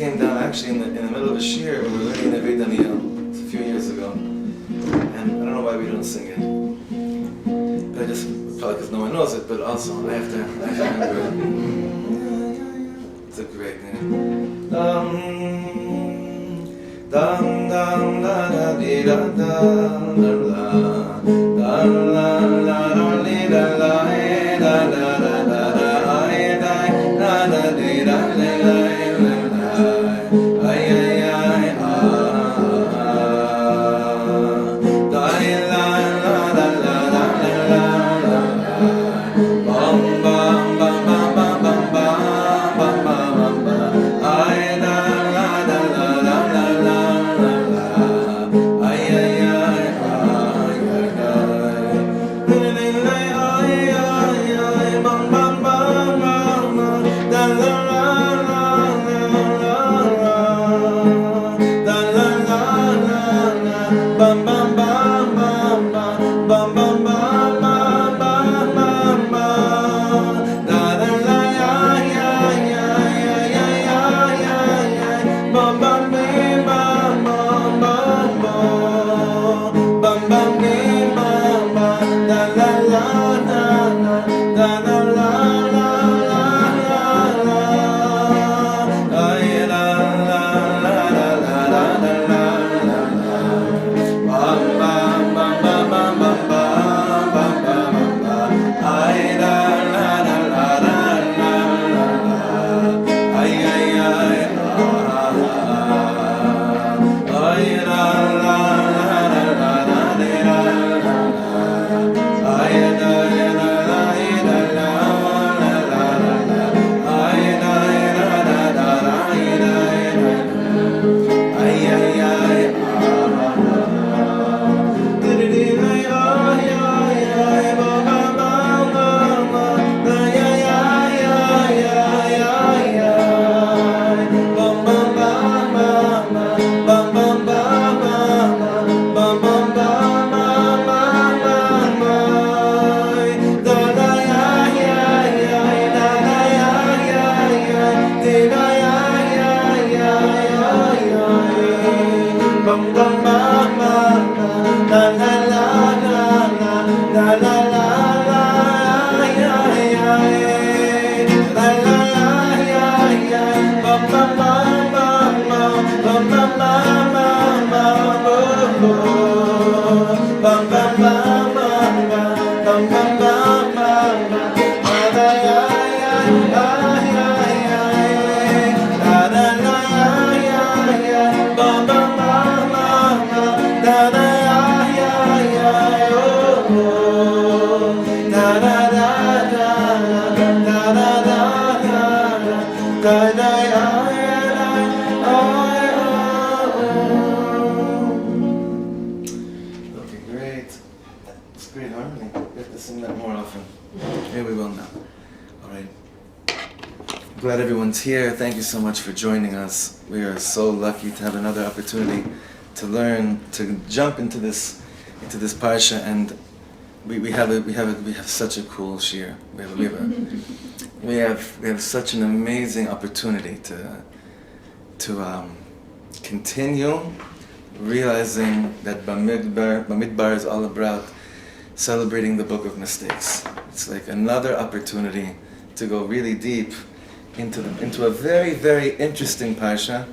came down actually in the middle of a shir when we were learning Nevi Daniel. It's a few years ago. And I don't know why we don't sing it. But I just, probably because no one knows it, but also I have to remember it. It's a great name. Dum dum dum da da dee da da da la da la la da dee da la da da da da da I da da da dee da la la la ay ay ay da la la la la la la bam bam bam bam bam bam bam bam bam ay da la la la la la la ay ay ay bam bam bam da la la la la da la la la bam bam bam bam bam bam bam da la la ya ya ya ya ya ya ya bam bam bam bam bam bam da la la la da la la la la la ay la la la la la la la bam bam bam bam bam bam bam bam ay la la la la la la ay ay ay ay la la la la la la ay la la la la la ay la la la la ay ay ay Okay, great. It's great harmony. We have to sing that more often. Here we will now. All right. Glad everyone's here. Thank you so much for joining us. We are so lucky to have another opportunity to learn, to jump into this parsha, and we have such a cool shir. We have such an amazing opportunity to continue realizing that Bameidbar is all about celebrating the book of mistakes. It's like another opportunity to go really deep into a very, very interesting parsha,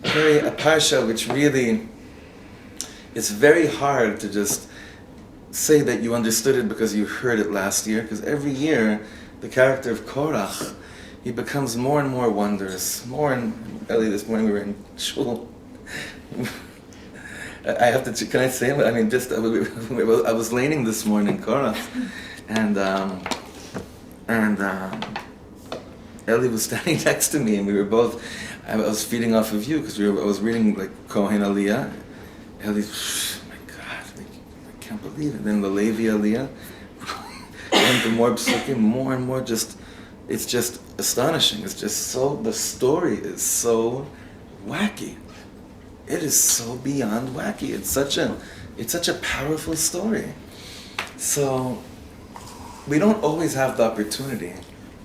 a parsha which really is very hard to just say that you understood it because you heard it last year, because every year the character of Korach, he becomes more and more wondrous. Early this morning we were in shul. I have to. Can I say it? I mean, I was laning this morning, Korach, and Ellie was standing next to me, and we were both. I was feeding off of you because I was reading like Kohen Aliyah. Ellie's, oh my God, I can't believe it. Then the Levi Aliyah, and the more psukim, more and more. It's just astonishing. It's just so. The story is so wacky. It is so beyond wacky. It's such a powerful story. So we don't always have the opportunity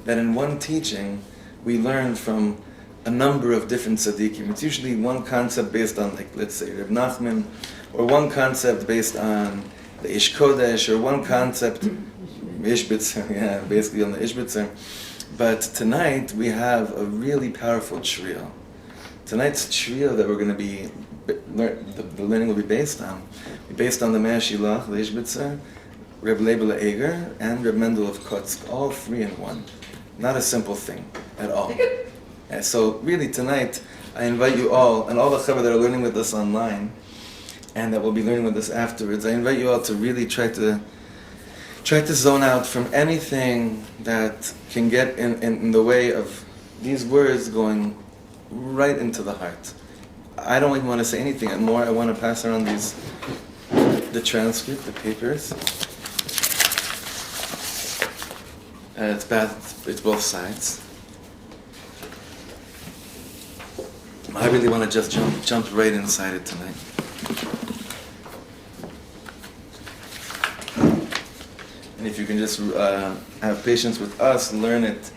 that in one teaching we learn from a number of different tzaddikim. It's usually one concept based on, like, let's say, Reb Nachman, or one concept based on the Ish Kodesh, or one concept, Ishbitzer, yeah, basically on the Ishbitzer. But tonight we have a really powerful trio. Tonight's trio that we're going to be, the learning will be based on the Meir Shilach, the Ishbitzer, Reb Leibel Eger, and Reb Mendel of Kotsk, all three in one. Not a simple thing at all. And so really tonight, I invite you all, and all the chaver that are learning with us online, and that will be learning with us afterwards, I invite you all to really try to zone out from anything that can get in the way of these words going right into the heart. I don't even want to say anything more. I want to pass around the transcript, the papers. It's both sides. I really want to just jump right inside it tonight. And if you can just have patience with us, learn it.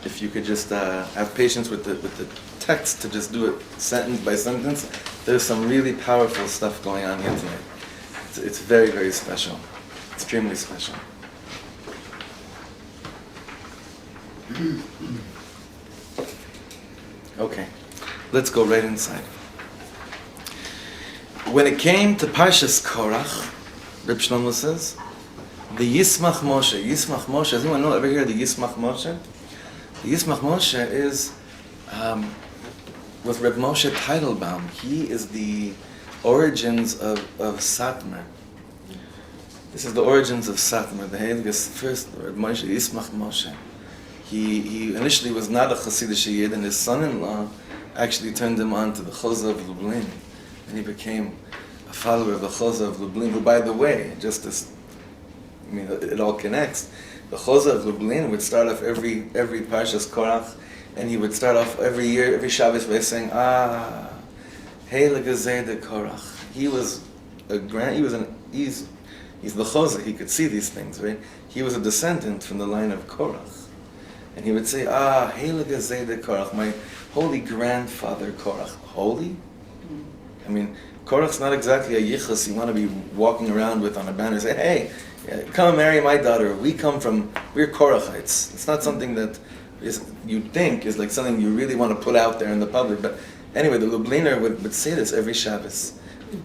If you could just have patience with the text, to just do it sentence by sentence, there's some really powerful stuff going on here tonight. It's very, very special. Extremely special. Okay, let's go right inside. When it came to Parshas Korach, Rabbi Shlomo says, the Yismach Moshe. Yismach Moshe, does anyone ever hear the Yismach Moshe? The Yismach Moshe is with Reb Moshe Teitelbaum. He is the origins of Satmar. This is the origins of Satmar. The Heiligest first, Reb Moshe, Yismach Moshe. He initially was not a Hasidic Yid, and his son-in-law actually turned him on to the Chozeh of Lublin, and he became a follower of the Chozeh of Lublin, who, by the way, just as, it all connects, the Chozeh of Lublin would start off every Parshas Korach, and he would start off every year, every Shabbos, by saying, Hey Legazeh de Korach. He's the Chozeh, he could see these things, right? He was a descendant from the line of Korach. And he would say, Hey Legazeh de Korach, my holy grandfather Korach. Holy? Korach's not exactly a yichus you want to be walking around with on a banner and say, hey, come marry my daughter. We're Korachites. It's not something that you think is like something you really want to put out there in the public. But anyway, the Lubliner would say this every Shabbos,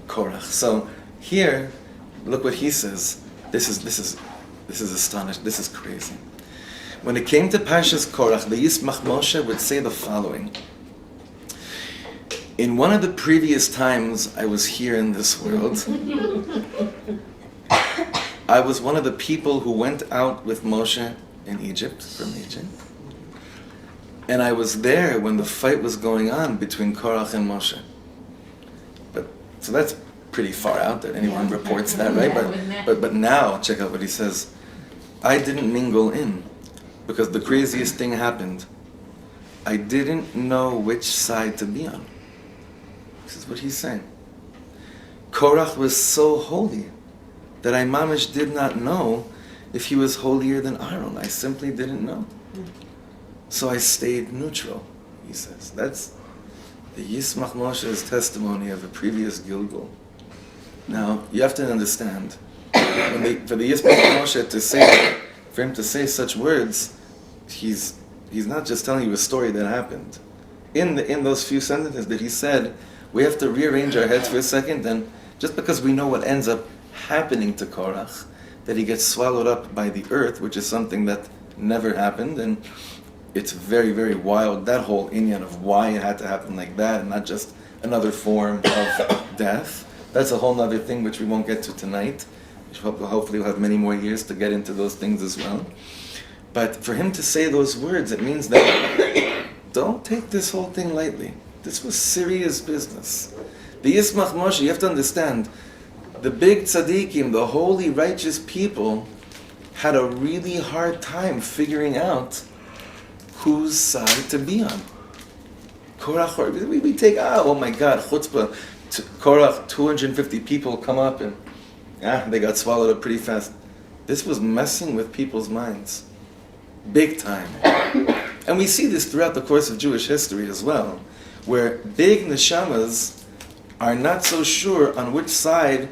Korach. So here, look what he says. This is astonishing. This is crazy. When it came to Parshas Korach, the Yismach Moshe would say the following. In one of the previous times I was here in this world, I was one of the people who went out with Moshe in Egypt, from Egypt. And I was there when the fight was going on between Korach and Moshe. So that's pretty far out that anyone reports that, right? But now, check out what he says. I didn't mingle in, because the craziest thing happened. I didn't know which side to be on. This is what he's saying. Korach was so holy that I mamish did not know if he was holier than Aaron. I simply didn't know. So I stayed neutral, he says. That's the Yismach Moshe's testimony of a previous Gilgul. Now, you have to understand, for the Yismach Moshe for him to say such words, he's not just telling you a story that happened. In those few sentences that he said, we have to rearrange our heads for a second, and just because we know what ends up happening to Korach, that he gets swallowed up by the earth, which is something that never happened, and it's very, very wild, that whole inyan of why it had to happen like that, and not just another form of death. That's a whole other thing which we won't get to tonight. Hopefully we'll have many more years to get into those things as well. But for him to say those words, it means that don't take this whole thing lightly. This was serious business. The Yismach Moshe, you have to understand, the big tzaddikim, the holy, righteous people, had a really hard time figuring whose side to be on. Korach, we take, oh my God, chutzpah, Korach, 250 people come up and they got swallowed up pretty fast. This was messing with people's minds. big time. And we see this throughout the course of Jewish history as well, where big neshamas are not so sure on which side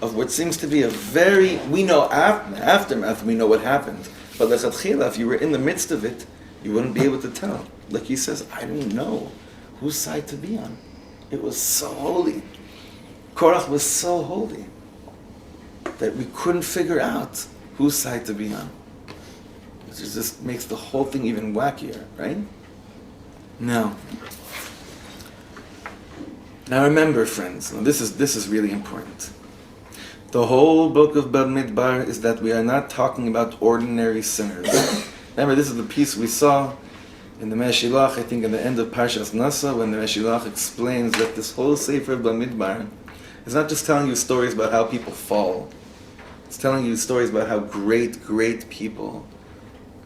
of what seems to be a very, we know aftermath, we know what happened. But lechatchila, if you were in the midst of it, you wouldn't be able to tell. Like he says, I didn't know whose side to be on. It was so holy. Korach was so holy that we couldn't figure out whose side to be on. It just makes the whole thing even wackier, right? Now remember, friends, this is really important. The whole book of Bameidbar is that we are not talking about ordinary sinners. Remember, this is the piece we saw in the Meshilach, I think in the end of Parshat Nasa, when the Meshilach explains that this whole Sefer of Bameidbar is not just telling you stories about how people fall. It's telling you stories about how great, great people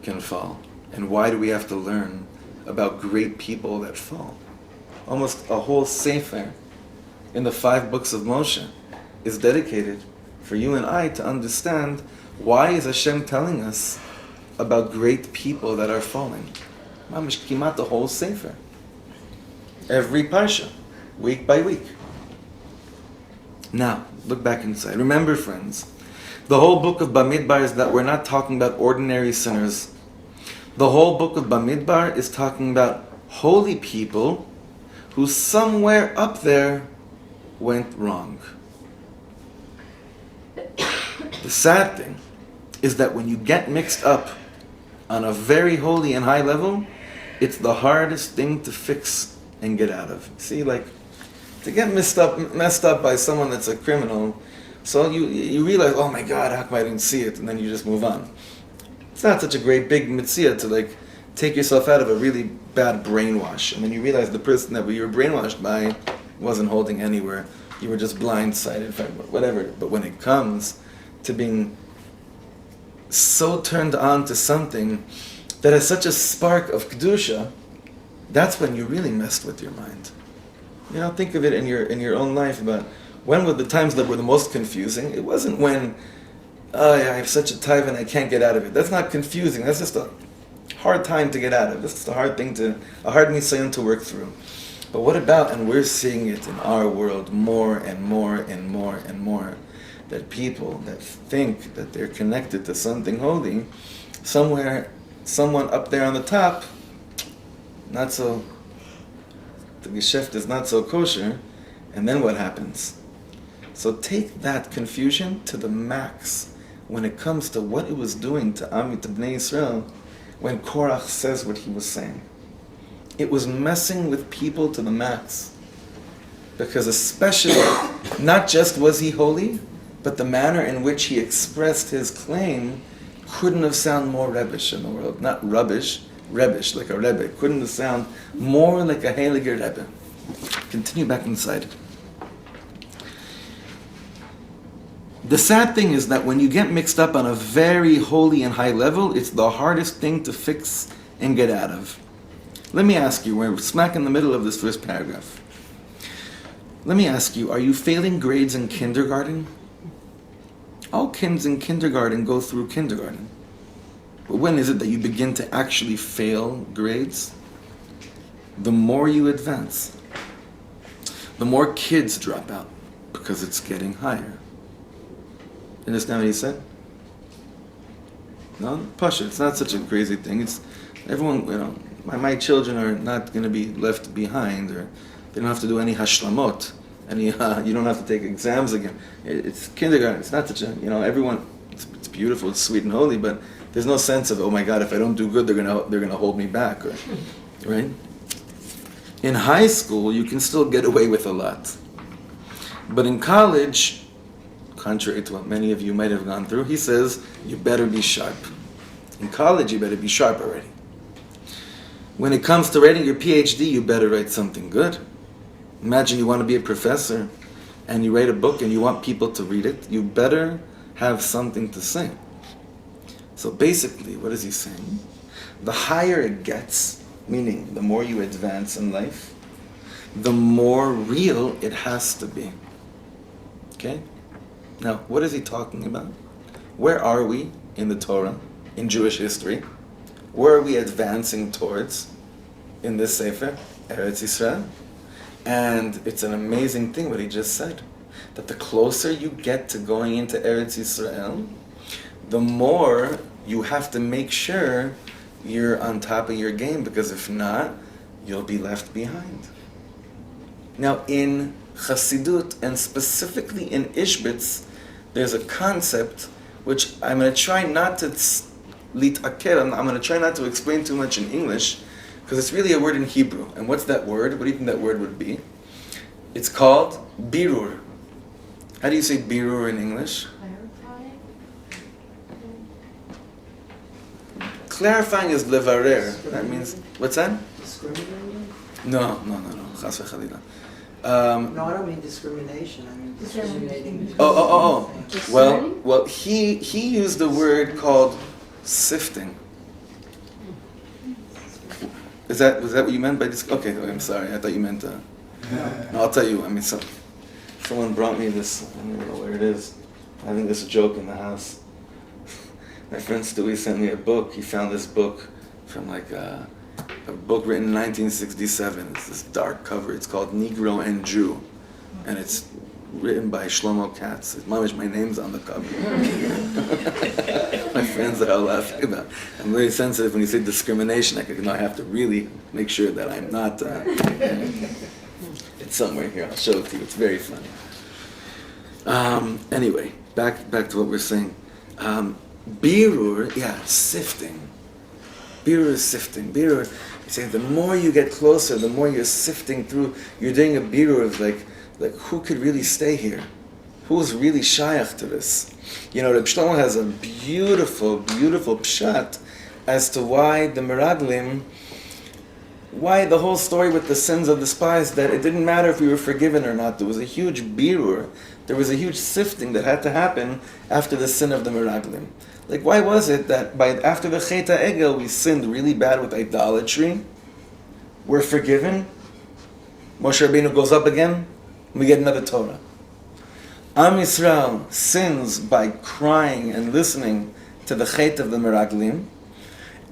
can fall. And why do we have to learn about great people that fall? Almost a whole Sefer in the 5 books of Moshe is dedicated for you and I to understand why is Hashem telling us about great people that are falling. Mamish kimat the whole Sefer. Every parsha, week by week. Now, look back inside. Remember, friends, the whole book of Bameidbar is that we're not talking about ordinary sinners. The whole book of Bameidbar is talking about holy people who somewhere up there went wrong. The sad thing is that when you get mixed up on a very holy and high level, it's the hardest thing to fix and get out of. See, like, to get messed up by someone that's a criminal, so you realize, oh my God, how come I didn't see it? And then you just move on. It's not such a great big mitzvah to like take yourself out of a really bad brainwash. And then you realize the person that you were brainwashed by wasn't holding anywhere. You were just blindsided, whatever. But when it comes to being so turned on to something that has such a spark of kedusha, that's when you really messed with your mind. You know, think of it in your own life about when were the times that were the most confusing. It wasn't when, oh yeah, I have such a taiva and I can't get out of it. That's not confusing. That's just a hard time to get out of. That's just a hard nisayon to work through. But what about, and we're seeing it in our world more and more and more and more, that people that think that they're connected to something holy, somewhere, someone up there on the top, not so, the geschäft is not so kosher, and then what happens? So take that confusion to the max when it comes to what it was doing to Amit Bnei Yisrael when Korach says what he was saying. It was messing with people to the max. Because especially, not just was he holy, but the manner in which he expressed his claim couldn't have sounded more rebbish in the world. Not rubbish, rebbish, like a rebbe. Couldn't have sounded more like a holier rebbe. Continue back inside. The sad thing is that when you get mixed up on a very holy and high level, it's the hardest thing to fix and get out of. Let me ask you, we're smack in the middle of this first paragraph. Let me ask you, are you failing grades in kindergarten? All kids in kindergarten go through kindergarten. But when is it that you begin to actually fail grades? The more you advance, the more kids drop out because it's getting higher. Understand what he said? No? Parshat, it's not such a crazy thing. It's everyone, you know, my children are not going to be left behind, or they don't have to do any hashlamot. You don't have to take exams again. It's kindergarten. It's not such a, everyone, it's beautiful, it's sweet and holy, but there's no sense of, oh my God, if I don't do good, they're gonna hold me back, right? In high school, you can still get away with a lot. But in college, contrary to what many of you might have gone through, he says, you better be sharp. In college, you better be sharp already. When it comes to writing your PhD, you better write something good. Imagine you want to be a professor and you write a book and you want people to read it. You better have something to say. So basically, what is he saying? The higher it gets, meaning the more you advance in life, the more real it has to be. Okay? Now, what is he talking about? Where are we in the Torah, in Jewish history? Where are we advancing towards in this Sefer? Eretz Yisrael. And it's an amazing thing what he just said. That the closer you get to going into Eretz Yisrael, the more you have to make sure you're on top of your game, because if not, you'll be left behind. Now in Chassidut, and specifically in Ishbitz, there's a concept which I'm going to try not to I'm going to try not to explain too much in English, because it's really a word in Hebrew. And what's that word? What do you think that word would be? It's called birur. How do you say birur in English? Clarifying is levarer. That means, what's that? Discriminating? No. Chas v'chalila. No, I don't mean discrimination. I mean discriminating. Oh. Well, he used a word called sifting. Was that what you meant by this? Okay, I'm sorry. I thought you meant. No, I'll tell you. I mean, someone brought me this. I don't even know where it is. I think this joke in the house. My friend Stewie sent me a book. He found this book from like a book written in 1967. It's this dark cover. It's called Negro and Jew, and it's written by Shlomo Katz. My name's on the cover. My friends are all laughing about. I'm very sensitive when you say discrimination. I have to really make sure that I'm not. It's somewhere here. I'll show it to you. It's very funny. Anyway, back to what we're saying. Birur, sifting. Birur is sifting. Birur, you're saying the more you get closer, the more you're sifting through. You're doing a birur of like who could really stay here? Who's really shayach to this? Rabbi Shlomo has a beautiful, beautiful pshat as to why the meraglim, why the whole story with the sins of the spies, that it didn't matter if we were forgiven or not. There was a huge birur. There was a huge sifting that had to happen after the sin of the meraglim. Like, why was it that after the Chet HaEgel we sinned really bad with idolatry? We're forgiven. Moshe Rabbeinu goes up again. We get another Torah. Am Yisrael sins by crying and listening to the Chet of the meraglim.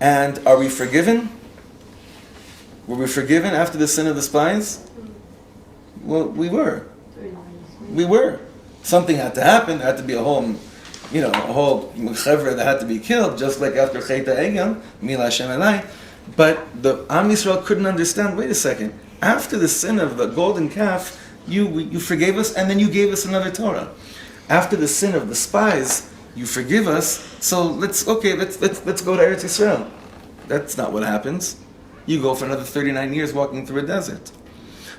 And are we forgiven? Were we forgiven after the sin of the spies? Well, we were. We were. Something had to happen. There had to be a whole chevra that had to be killed, just like after Chet HaEgel, Mila Hashem Elai. But the Am Yisrael couldn't understand, wait a second, after the sin of the golden calf, you forgave us, and then you gave us another Torah. After the sin of the spies, you forgive us, so let's go to Eretz Yisrael. That's not what happens. You go for another 39 years walking through a desert.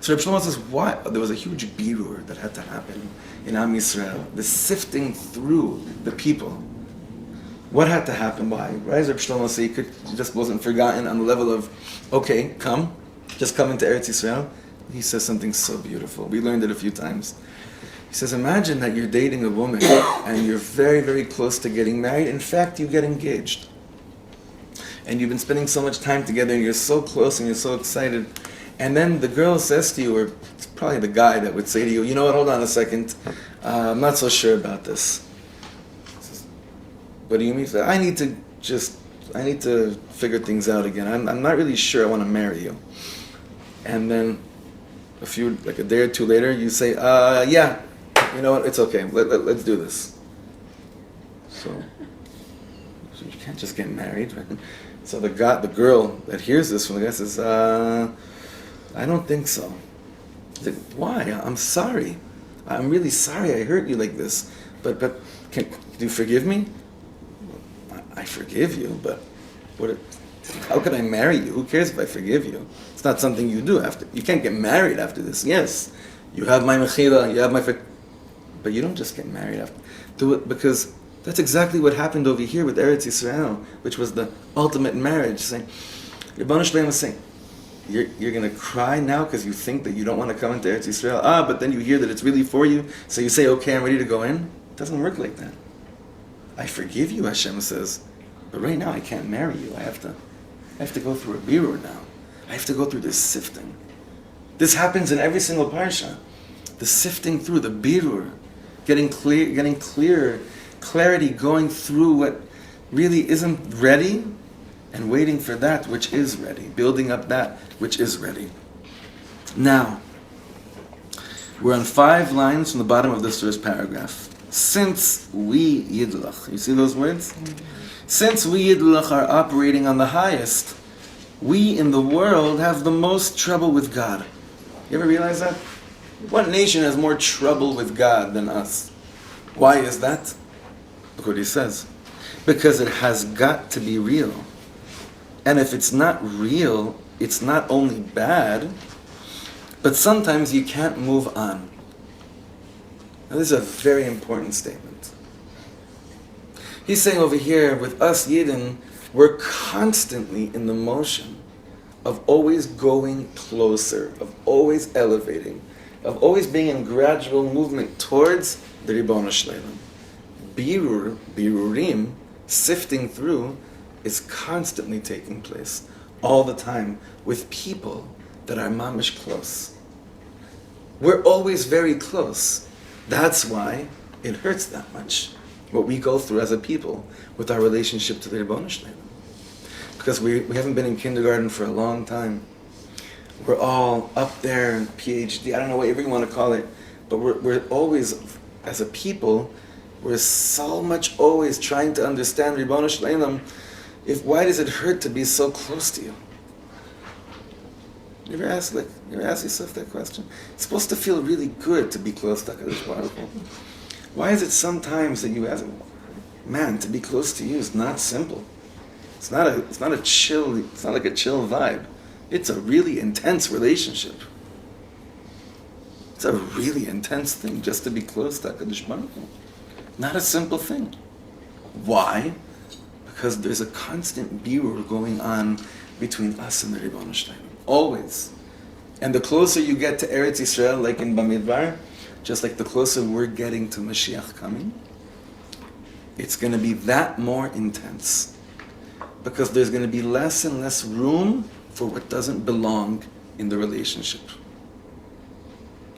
So Rabbi Shlomo says, why? There was a huge birur that had to happen in Am Yisrael, the sifting through the people. What had to happen? Why? Why does Rabbi Shlomo say he just wasn't forgotten on the level of, okay, just come into Eretz Yisrael? He says something so beautiful. We learned it a few times. He says, imagine that you're dating a woman and you're very, very close to getting married. In fact, you get engaged. And you've been spending so much time together and you're so close and you're so excited. And then the girl says to you, or it's probably the guy that would say to you, you know what, hold on a second, I'm not so sure about this. Says, what do you mean? I need to figure things out again. I'm not really sure I want to marry you. And then a day or two later, you say, yeah, you know what, it's okay, let's do this. So you can't just get married, right? So the girl that hears this from the guy says, I don't think so. He's like, why? I'm sorry. I'm really sorry I hurt you like this. But do you forgive me? I forgive you, but how can I marry you? Who cares if I forgive you? It's not something you do after. You can't get married after this. Yes, you have my mechila, you have my... But you don't just get married after. Do it, because that's exactly what happened over here with Eretz Yisrael, which was the ultimate marriage. Saying, Rebbeinu Shalom was saying, you're going to cry now because you think that you don't want to come into Eretz Yisrael. But then you hear that it's really for you, so you say, okay, I'm ready to go in. It doesn't work like that. I forgive you, Hashem says, but right now I can't marry you. I have to go through a birur now. I have to go through this sifting. This happens in every single parsha. The sifting through, the birur, getting clear, clarity, going through what really isn't ready, and waiting for that which is ready, building up that which is ready. Now, we're on 5 lines from the bottom of this first paragraph. Since we Yidlach, you see those words? Since we Yidlach are operating on the highest, we in the world have the most trouble with God. You ever realize that? What nation has more trouble with God than us? Why is that? Look what he says. Because it has got to be real. And if it's not real, it's not only bad, but sometimes you can't move on. Now this is a very important statement. He's saying over here, with us Yidden, we're constantly in the motion of always going closer, of always elevating, of always being in gradual movement towards the Ribono Shel Olam. Birurim, sifting through, is constantly taking place, all the time, with people that are mamish close. We're always very close. That's why it hurts that much, what we go through as a people with our relationship to the Ribono Shel Olam. Because we haven't been in kindergarten for a long time. We're all up there in PhD, I don't know whatever you want to call it, but we're always, as a people, we're so much always trying to understand Ribono Shel Olam. Why does it hurt to be so close to you? You ever ask yourself that question? It's supposed to feel really good to be close to HaKadosh Baruch Hu. Why is it sometimes that you ask, man, to be close to you is not simple. It's not like a chill vibe. It's a really intense relationship. It's a really intense thing just to be close to HaKadosh Baruch Hu. Not a simple thing. Why? Because there's a constant birur going on between us and the Ribono Shel Olam. Always. And the closer you get to Eretz Yisrael, like in Bameidbar, just like the closer we're getting to Mashiach coming, it's going to be that more intense. Because there's going to be less and less room for what doesn't belong in the relationship.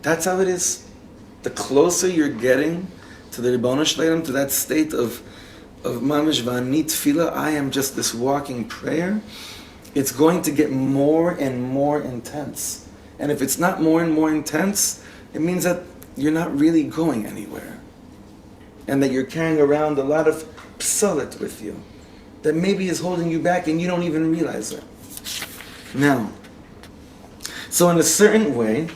That's how it is. The closer you're getting to the Ribono Shel Olam, to that state of mamish v'ani tefillah, I am just this walking prayer, it's going to get more and more intense. And if it's not more and more intense, it means that you're not really going anywhere. And that you're carrying around a lot of psalat with you that maybe is holding you back and you don't even realize it. Now, so in a certain way,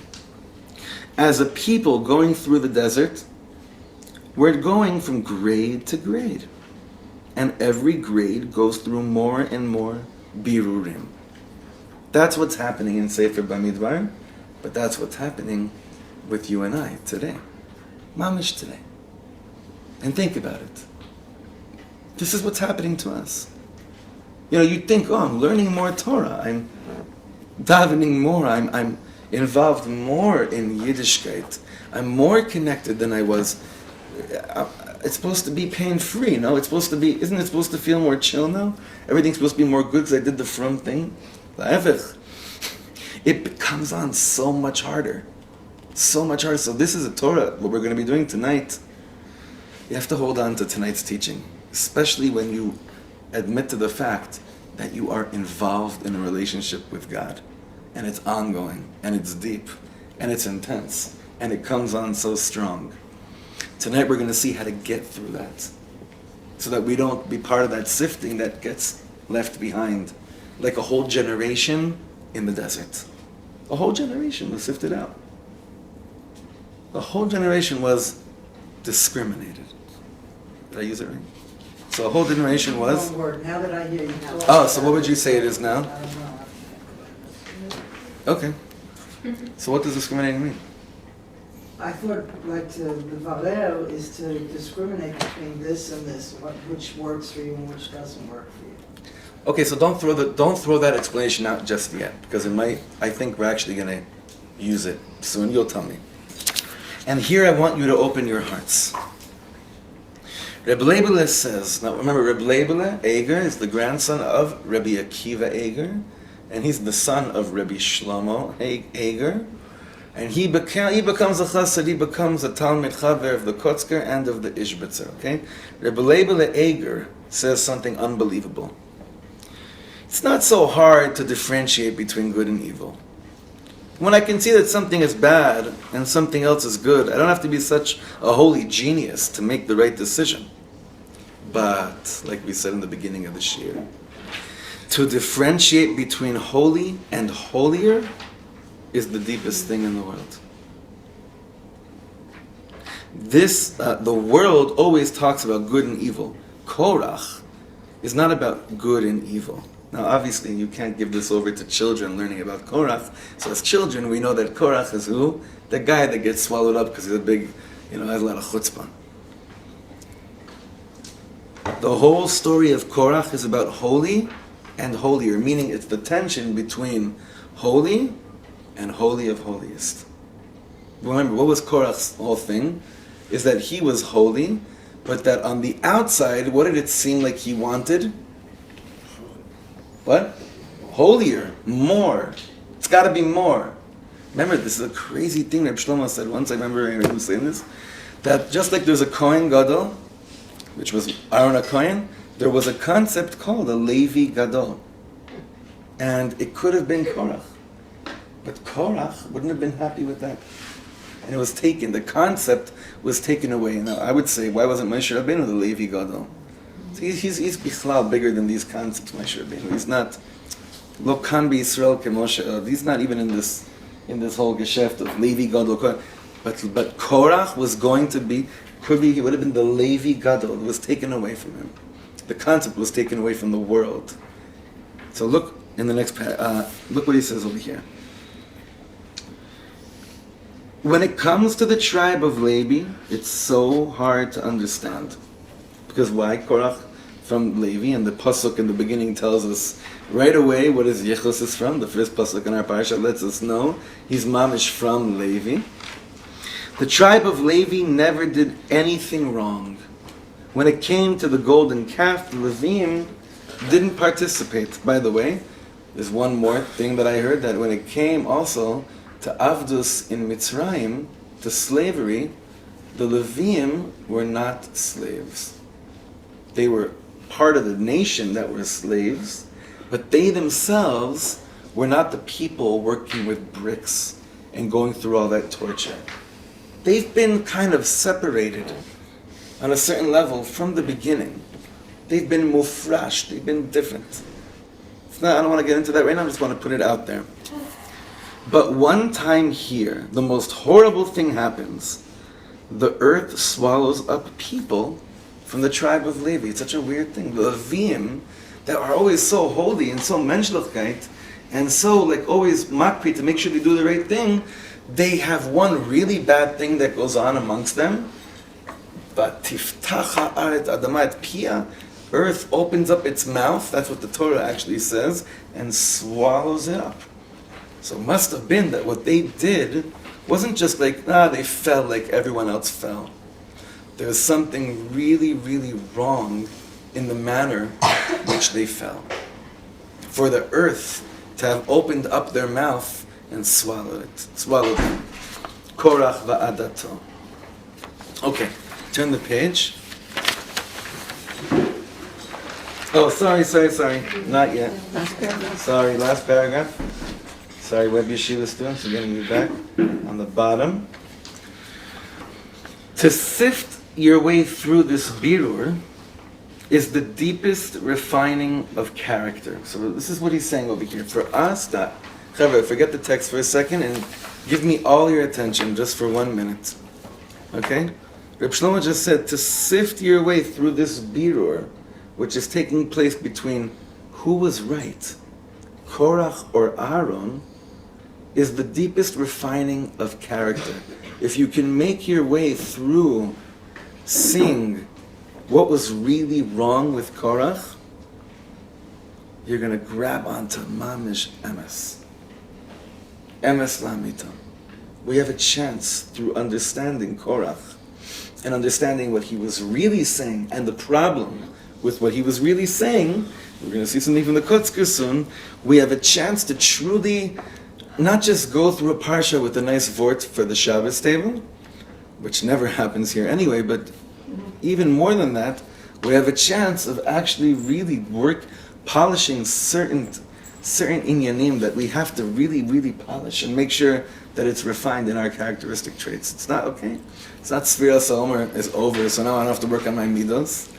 as a people going through the desert, we're going from grade to grade. And every grade goes through more and more birurim. That's what's happening in Sefer Bameidbar, but that's what's happening with you and I today. Mamish today. And think about it. This is what's happening to us. You know, you think, I'm learning more Torah, I'm davening more, I'm involved more in Yiddishkeit, I'm more connected than I was. It's supposed to be pain-free, no? It's supposed to be, isn't it supposed to feel more chill now? Everything's supposed to be more good because I did the from thing. It comes on so much harder. So much harder. So this is a Torah, what we're going to be doing tonight. You have to hold on to tonight's teaching, especially when you admit to the fact that you are involved in a relationship with God. And it's ongoing, and it's deep, and it's intense, and it comes on so strong. Tonight we're going to see how to get through that, so that we don't be part of that sifting that gets left behind, like a whole generation in the desert. A whole generation was sifted out. The whole generation was discriminated. Did I use it right? So a whole generation was... One word. Now that I hear you talk... Oh, so what would you say it is now? I don't know. Okay. So what does discriminating mean? I thought, like, to levarer is to discriminate between this and this, which works for you and which doesn't work for you. Okay, so don't throw that explanation out just yet, because I think we're actually going to use it soon. You'll tell me. And here I want you to open your hearts. Reb Leibele says, now remember, Reb Leibele, Eger, is the grandson of Rabbi Akiva Eger, and he's the son of Rabbi Shlomo Eger. And he becomes a chassid, he becomes a Talmid Chaver of the Kotzker and of the Ishbitzer, okay? Rabbi Leibele Eger says something unbelievable. it's not so hard to differentiate between good and evil. When I can see that something is bad and something else is good, I don't have to be such a holy genius to make the right decision. But, like we said in the beginning of the shir, to differentiate between holy and holier is the deepest thing in the world. The world always talks about good and evil. Korach is not about good and evil. Now, obviously, you can't give this over to children learning about Korach. So as children, we know that Korach is who? The guy that gets swallowed up because he's a big, has a lot of chutzpah. The whole story of Korach is about holy and holier, meaning it's the tension between holy and holy of holiest. Remember, what was Korach's whole thing? Is that he was holy, but that on the outside, what did it seem like he wanted? What? Holier, more. It's got to be more. Remember, this is a crazy thing Rabbi Shlomo said once. I remember him saying this, that just like there's a Kohen Gadol, which was Aaron a Kohen, there was a concept called a Levi Gadol, and it could have been Korach, but Korach wouldn't have been happy with that, and it was taken. The concept was taken away. Now, I would say, why wasn't Moshe Rabbeinu the Levi Gadol? He's bichlal bigger than these concepts, Moshe Rabbeinu. He's not lo kan b'Yisrael ke Moshe. He's not even in this whole geschäft of Levi Gadol. But Korach was going to be, he would have been the Levi Gadol. It was taken away from him. The concept was taken away from the world. So look in the next look what he says over here. When it comes to the tribe of Levi, it's so hard to understand. Because why? Korach from Levi, and the pasuk in the beginning tells us right away what his yichus is from. The first pasuk in our Parshat lets us know he's mamish from Levi. The tribe of Levi never did anything wrong. When it came to the golden calf, the Levim didn't participate. By the way, there's one more thing that I heard, that when it came also to Avdus in Mitzrayim, to slavery, the Levim were not slaves. They were part of the nation that were slaves, but they themselves were not the people working with bricks and going through all that torture. They've been kind of separated on a certain level from the beginning. They've been mufrash, they've been different. I don't want to get into that right now, I just want to put it out there. But one time here, the most horrible thing happens. The earth swallows up people from the tribe of Levi. It's such a weird thing. The Levim, that are always so holy and so menschlichkeit, and so always makpi to make sure they do the right thing, they have one really bad thing that goes on amongst them. But tiftacha aret adamat pia, earth opens up its mouth, that's what the Torah actually says, and swallows it up. So it must have been that what they did wasn't just they fell like everyone else fell. There was something really, really wrong in the manner which they fell. For the earth to have opened up their mouth and swallowed them. Korach va'adato. Okay, turn the page. Oh, sorry. Not yet. Sorry, last paragraph. Sorry, Web Yeshiva students, we're getting you back on the bottom. To sift your way through this birur is the deepest refining of character. So this is what he's saying over here. For us, Chavre, forget the text for a second and give me all your attention just for 1 minute. Okay? Rabbi Shlomo just said to sift your way through this birur, which is taking place between who was right, Korach or Aaron, is the deepest refining of character. If you can make your way through seeing what was really wrong with Korach, you're going to grab onto mamish emes. Emes lamita. We have a chance through understanding Korach and understanding what he was really saying and the problem with what he was really saying. We're going to see something from the Kotzker soon. We have a chance to truly not just go through a parsha with a nice vort for the Shabbos table, which never happens here anyway, but even more than that, we have a chance of actually really polishing certain inyanim that we have to really, really polish and make sure that it's refined in our characteristic traits. It's not okay. It's not Sfiras HaOmer is over, so now I don't have to work on my midos.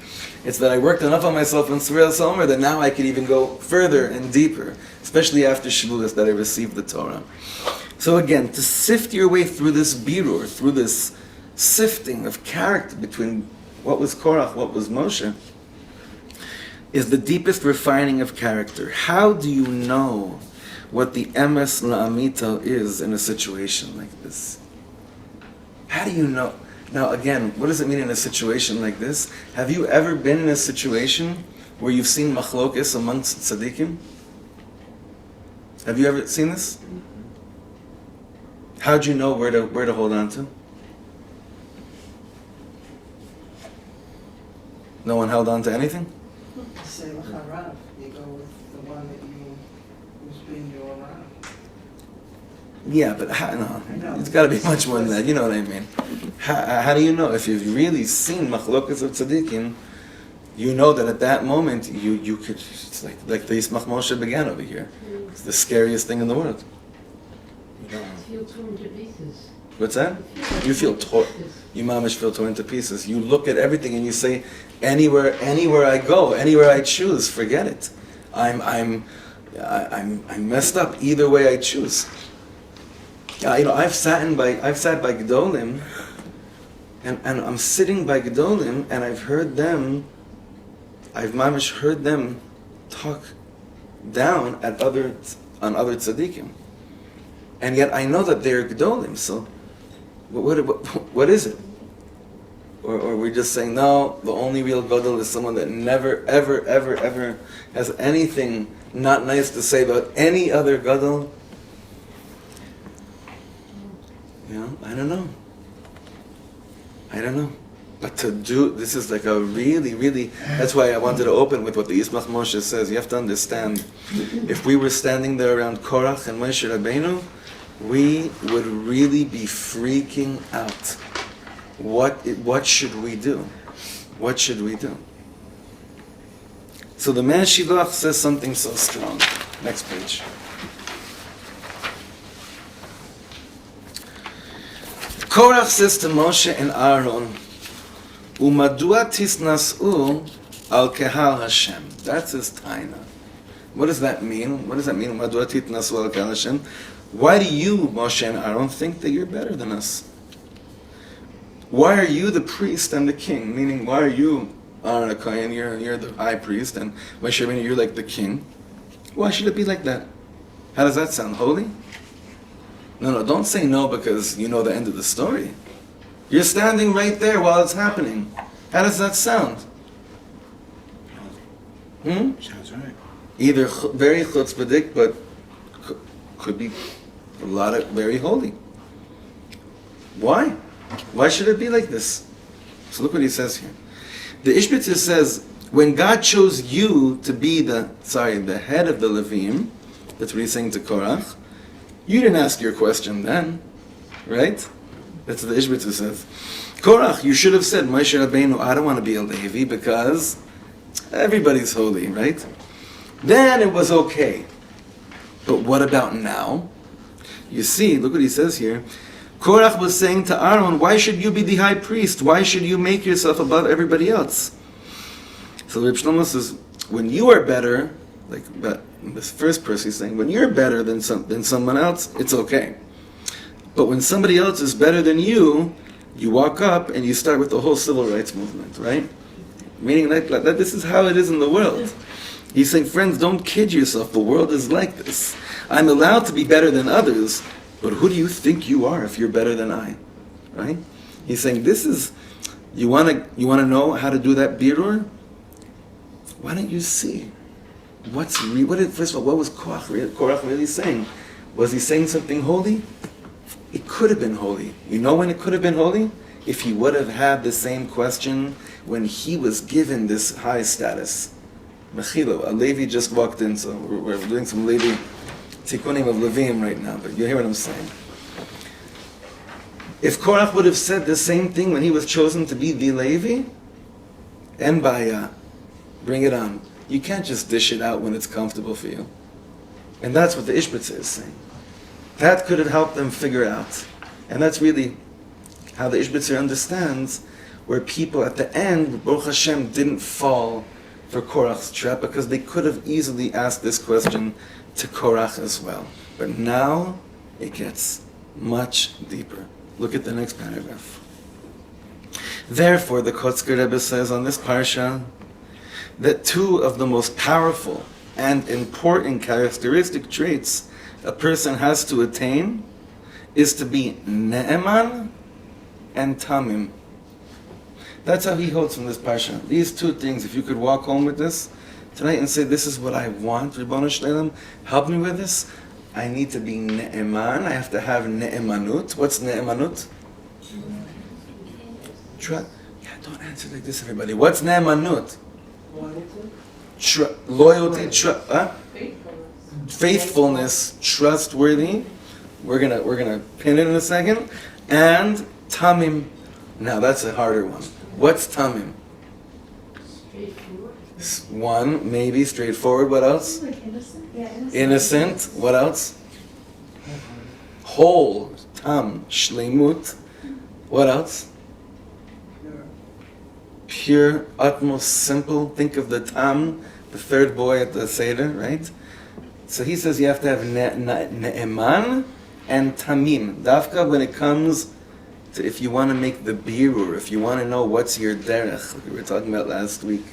It's that I worked enough on myself in Sfiras HaOmer that now I can even go further and deeper, especially after Shavuos that I received the Torah. So again, to sift your way through this birur, through this sifting of character between what was Korach, what was Moshe, is the deepest refining of character. How do you know what the emes la'amito is in a situation like this? How do you know? Now again, what does it mean in a situation like this? Have you ever been in a situation where you've seen machlokes amongst tzaddikim? Have you ever seen this? How do you know where to hold on to? No one held on to anything? Say l'charav, you go with the one that who's been your Rav. Yeah, but no, it's got to be much more than that. You know what I mean? How do you know? If you've really seen machlokas of tzaddikim, you know that at that moment you could. It's like the Yismach Moshe began over here. It's the scariest thing in the world. You feel torn to pieces. What's that? You feel torn. You mamish feel torn to pieces. You look at everything and you say, anywhere I go, anywhere I choose, forget it. I'm messed up. Either way I choose. I've sat by Gedolim, and I'm sitting by Gedolim, and I've mamish heard them talk down on other tzaddikim, and yet I know that they're Gedolim. So, what is it? Or we're just saying, no, the only real Gadol is someone that never, ever, ever, ever has anything not nice to say about any other Gadol. I don't know. But to do, this is like a really, really, that's why I wanted to open with what the Yismach Moshe says. You have to understand, if we were standing there around Korach and Moshe Rabbeinu, we would really be freaking out. What should we do? What should we do? So the man Shilach says something so strong. Next page. Korach says to Moshe and Aaron, "Umadua tisnas'u al kehal Hashem." That's his taina. What does that mean? Umadua tisnas'u al kehal Hashem. Why do you, Moshe and Aaron, think that you're better than us? Why are you the priest and the king? Meaning, why are you Aaron HaKohen? You're the high priest, and Moshe Rabbeinu, you're like the king. Why should it be like that? How does that sound? Holy? No, don't say no because you know the end of the story. You're standing right there while it's happening. How does that sound? Sounds right. Either very chutzpahdik, but could be a lot of very holy. Why? Why should it be like this? So look what he says here. The Ishbitzer says, when God chose you to be the head of the Levim, that's what he's saying to Korach, you didn't ask your question then, right? That's what the Ishbitzer says. Korach, you should have said, Moshe Rabbeinu, I don't want to be a Levi because everybody's holy, right? Then it was okay. But what about now? You see, look what he says here. Korach was saying to Aaron, why should you be the high priest? Why should you make yourself above everybody else? So Rabbi Shlomo says, when you are better, but this first person is saying, when you're better than someone else, it's okay. But when somebody else is better than you walk up and you start with the whole civil rights movement, right? Meaning that this is how it is in the world. He's saying, friends, don't kid yourself. The world is like this. I'm allowed to be better than others, but who do you think you are if you're better than I? Right? He's saying, this is, you want to know how to do that birur? Why don't you see? First of all, what was Korach really saying? Was he saying something holy? It could have been holy. You know when it could have been holy? If he would have had the same question when he was given this high status. Mechila, a Levi just walked in, so we're doing some Levi tikkunim of Levim right now, but you hear what I'm saying. If Korach would have said the same thing when he was chosen to be the Levi, En Baya, bring it on. You can't just dish it out when it's comfortable for you. And that's what the Ishbitzer is saying. That could have helped them figure out. And that's really how the Ishbitzer understands where people at the end, Baruch Hashem, didn't fall for Korach's trap because they could have easily asked this question to Korach as well. But now it gets much deeper. Look at the next paragraph. Therefore, the Kotzker Rebbe says on this parsha that two of the most powerful and important characteristic traits a person has to attain is to be ne'eman and tamim. That's how he holds from this parsha. These two things, if you could walk home with this tonight and say, this is what I want, Ribono Shel Olam, help me with this. I need to be ne'eman. I have to have ne'emanut. What's ne'emanut? Don't answer like this, everybody. What's ne'emanut? Loyalty, faithfulness, trustworthy. We're gonna pin it in a second. And tamim. Now that's a harder one. What's tamim? One, maybe straightforward. What else? Like innocent? Yeah, innocent. Innocent. What else? Whole. Tam. Shleimut. What else? Pure, utmost, simple. Think of the tam, the third boy at the Seder, right? So he says you have to have ne'eman and tamim. Dafka when it comes to if you want to make the birur, if you want to know what's your derech, like we were talking about last week.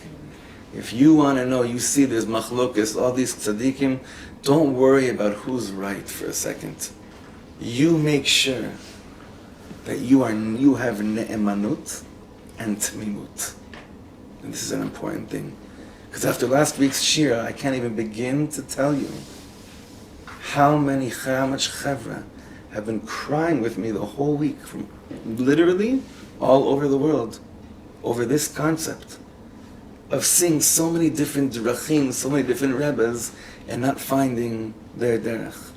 If you want to know, you see there's machlokes, all these tzaddikim, don't worry about who's right for a second. You make sure that you have ne'emanut and tmimut. And this is an important thing. Because after last week's shira, I can't even begin to tell you how much chevra have been crying with me the whole week from literally all over the world over this concept of seeing so many different drachim, so many different rebbes, and not finding their derech.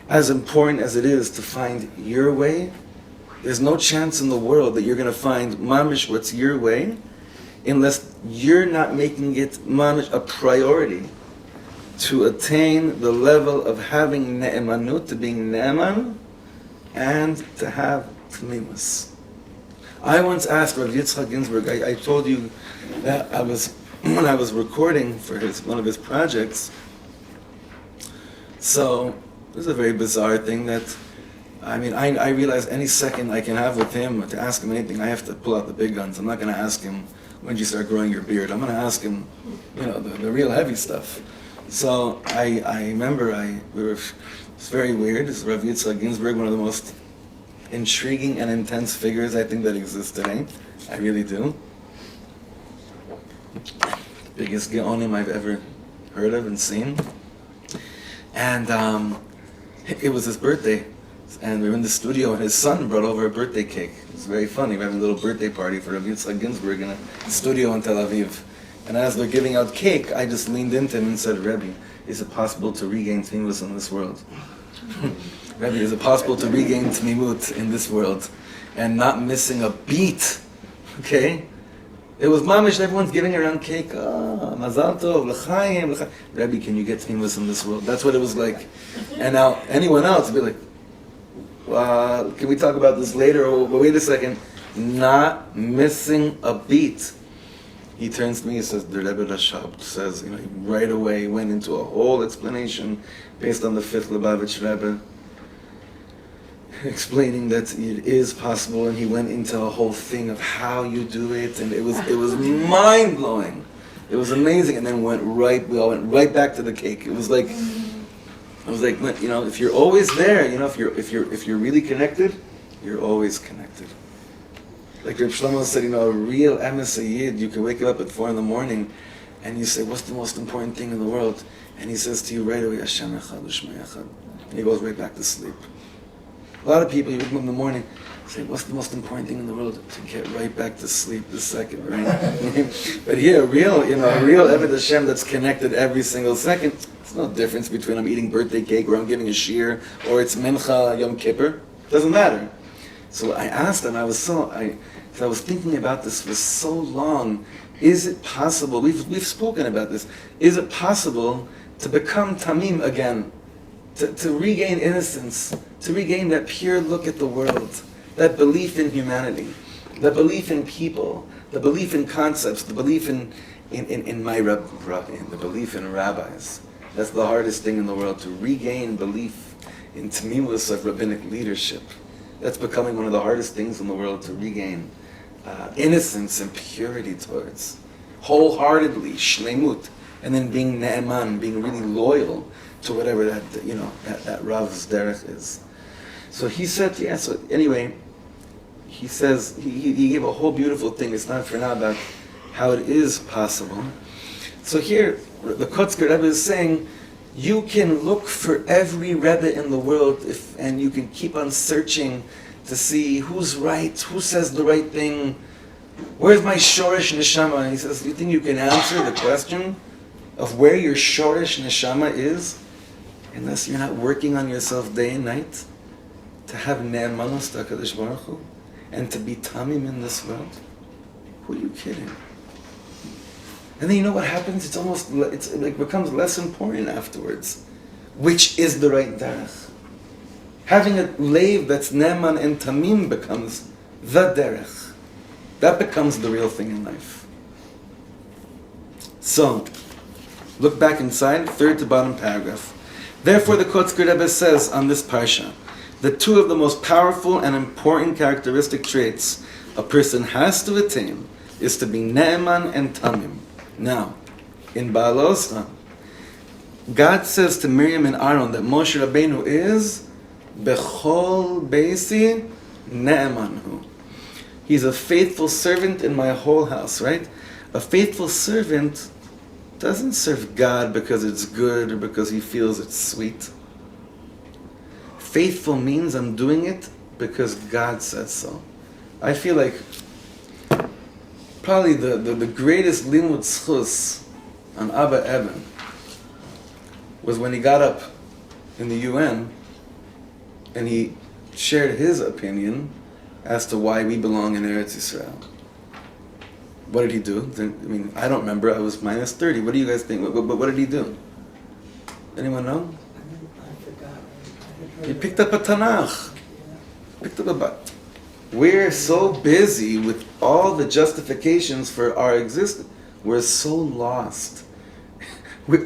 As important as it is to find your way, there's no chance in the world that you're going to find mamish what's your way unless you're not making it mamish a priority to attain the level of having ne'emanut, to being ne'eman, and to have tmimus. I once asked Rav Yitzchak Ginsburg, I told you that when I was recording for one of his projects, so this is a very bizarre thing that, I realize any second I can have with him to ask him anything, I have to pull out the big guns. I'm not going to ask him, when did you start growing your beard? I'm going to ask him, the real heavy stuff. So I remember it's very weird. This is Rav Yitzchak Ginsburg, one of the most intriguing and intense figures I think that exists today. I really do. Biggest geonim I've ever heard of and seen. And it was his birthday. And we were in the studio and his son brought over a birthday cake. It was very funny. We were having a little birthday party for Rabbi Yitzchak Ginsburg in a studio in Tel Aviv. And as they're giving out cake, I just leaned into him and said, Rebbe, is it possible to regain tmimus in this world? Rebbe, is it possible to regain tmimut in this world and not missing a beat? Okay? It was mamish, everyone's giving around cake. Mazal tov, l'chaim, l'chaim. Rebbe, can you get tmimus in this world? That's what it was like. And now, anyone else would be like, can we talk about this later? But wait a second. Not missing a beat. He turns to me, he says, the Rebbe Rashab says, he right away went into a whole explanation based on the 5th Lubavitch Rebbe, explaining that it is possible, and he went into a whole thing of how you do it, and it was mind-blowing. It was amazing, and then we all went right back to the cake. It was like, if you're always there, if you're really connected, you're always connected. Like Rabbi Shlomo said, a real emes yid, you can wake up at 4 a.m. and you say, what's the most important thing in the world? And he says to you right away, Hashem echad u'shma echad. And he goes right back to sleep. A lot of people, you wake up in the morning, say, what's the most important thing in the world? To get right back to sleep this second, right? But here, a real Eved Hashem that's connected every single second, there's no difference between I'm eating birthday cake or I'm giving a shir or it's Mincha Yom Kippur. Doesn't matter. So I asked him, I was thinking about this for so long, Is it possible, we've spoken about this, is it possible to become tamim again? To regain innocence, to regain that pure look at the world, that belief in humanity, the belief in people, the belief in concepts, the belief in the belief in rabbis. That's the hardest thing in the world, to regain belief in tamimus of rabbinic leadership. That's becoming one of the hardest things in the world, to regain innocence and purity towards, wholeheartedly, shleimut, and then being ne'eman, being really loyal to whatever that Rav's derech is. So he said, so anyway, he says, he gave a whole beautiful thing. It's not for now about how it is possible. So here, the Kotzker Rebbe is saying, you can look for every Rebbe in the world, and you can keep on searching to see who's right, who says the right thing, where's my Shoresh Neshama? And he says, you think you can answer the question of where your Shoresh Neshama is, unless you're not working on yourself day and night to have Ne'emanus to HaKadosh Baruch Hu, and to be tamim in this world? Who are you kidding? And then you know what happens? It like becomes less important afterwards. Which is the right derech? Having a leiv that's ne'eman and tamim becomes the derech. That becomes the real thing in life. So, look back inside, third to bottom paragraph. Therefore, the Kotzker Rebbe says on this parsha, the two of the most powerful and important characteristic traits a person has to attain is to be ne'eman and tamim. Now, in Ba'alosra, God says to Miriam and Aaron that Moshe Rabbeinu is bechol beisi ne'emanhu. He's a faithful servant in my whole house, right? A faithful servant doesn't serve God because it's good or because he feels it's sweet. Faithful means I'm doing it because God says so. I feel like probably the greatest limud zchus on Abba Eben was when he got up in the UN and he shared his opinion as to why we belong in Eretz Yisrael. What did he do? I don't remember. I was minus 30. What do you guys think? What did he do? Anyone know? I forgot. He picked up a Tanakh. Picked up a Bat. We're so busy with all the justifications for our existence. We're so lost.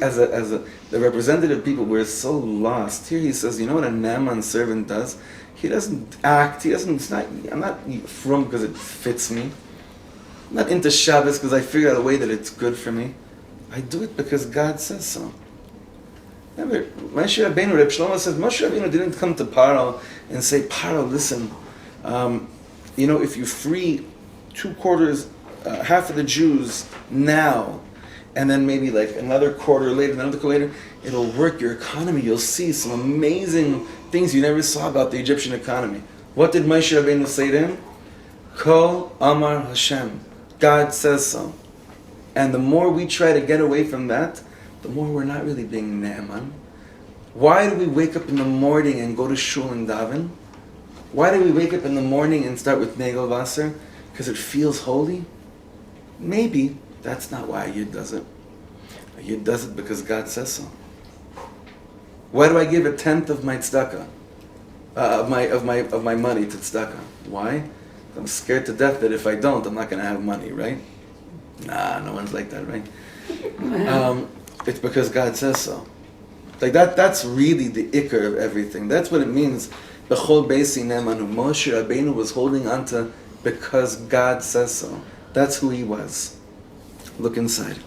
As the representative people, we're so lost. Here he says, you know what a Naaman servant does? He doesn't act. I'm not from because it fits me. I'm not into Shabbos because I figured out a way that it's good for me. I do it because God says so. Remember, Moshe Rabbeinu, Rabbi Shlomo says, Moshe Rabbeinu didn't come to Paro and say, Paro, listen, if you free 2/4, half of the Jews now, and then maybe like another quarter later, another quarter later, it'll work your economy. You'll see some amazing things you never saw about the Egyptian economy. What did Moshe Rabbeinu say to him? Kol Amar Hashem. God says so. And the more we try to get away from that, the more we're not really being ne'eman. Why do we wake up in the morning and go to shul and daven? Why do we wake up in the morning and start with Negel Wasser? Because it feels holy? Maybe that's not why a Yid does it. A Yid does it because God says so. Why do I give 1/10 of my tzedakah, of my money to tzedakah? Why? I'm scared to death that if I don't, I'm not going to have money, right? Nah, no one's like that, right? It's because God says so. Like that's really the ikar of everything. That's what it means. Bechol beisi ne'emanu. Moshe Rabbeinu was holding on to because God says so. That's who he was. Look inside.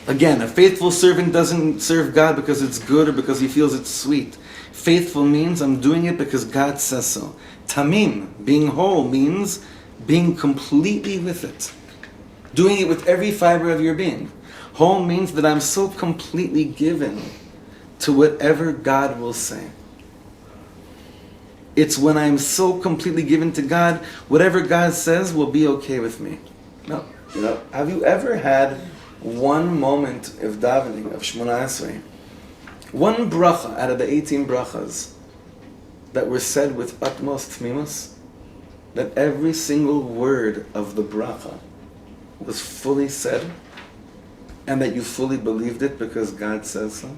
Again, a faithful servant doesn't serve God because it's good or because he feels it's sweet. Faithful means I'm doing it because God says so. Tamim, being whole, means being completely with it. Doing it with every fiber of your being. Whole means that I'm so completely given to whatever God will say. It's when I'm so completely given to God, whatever God says will be okay with me. No, have you ever had one moment of davening, of Shmona Esrei, one bracha out of the 18 brachas that were said with utmost tmimus, that every single word of the bracha was fully said and that you fully believed it because God says so?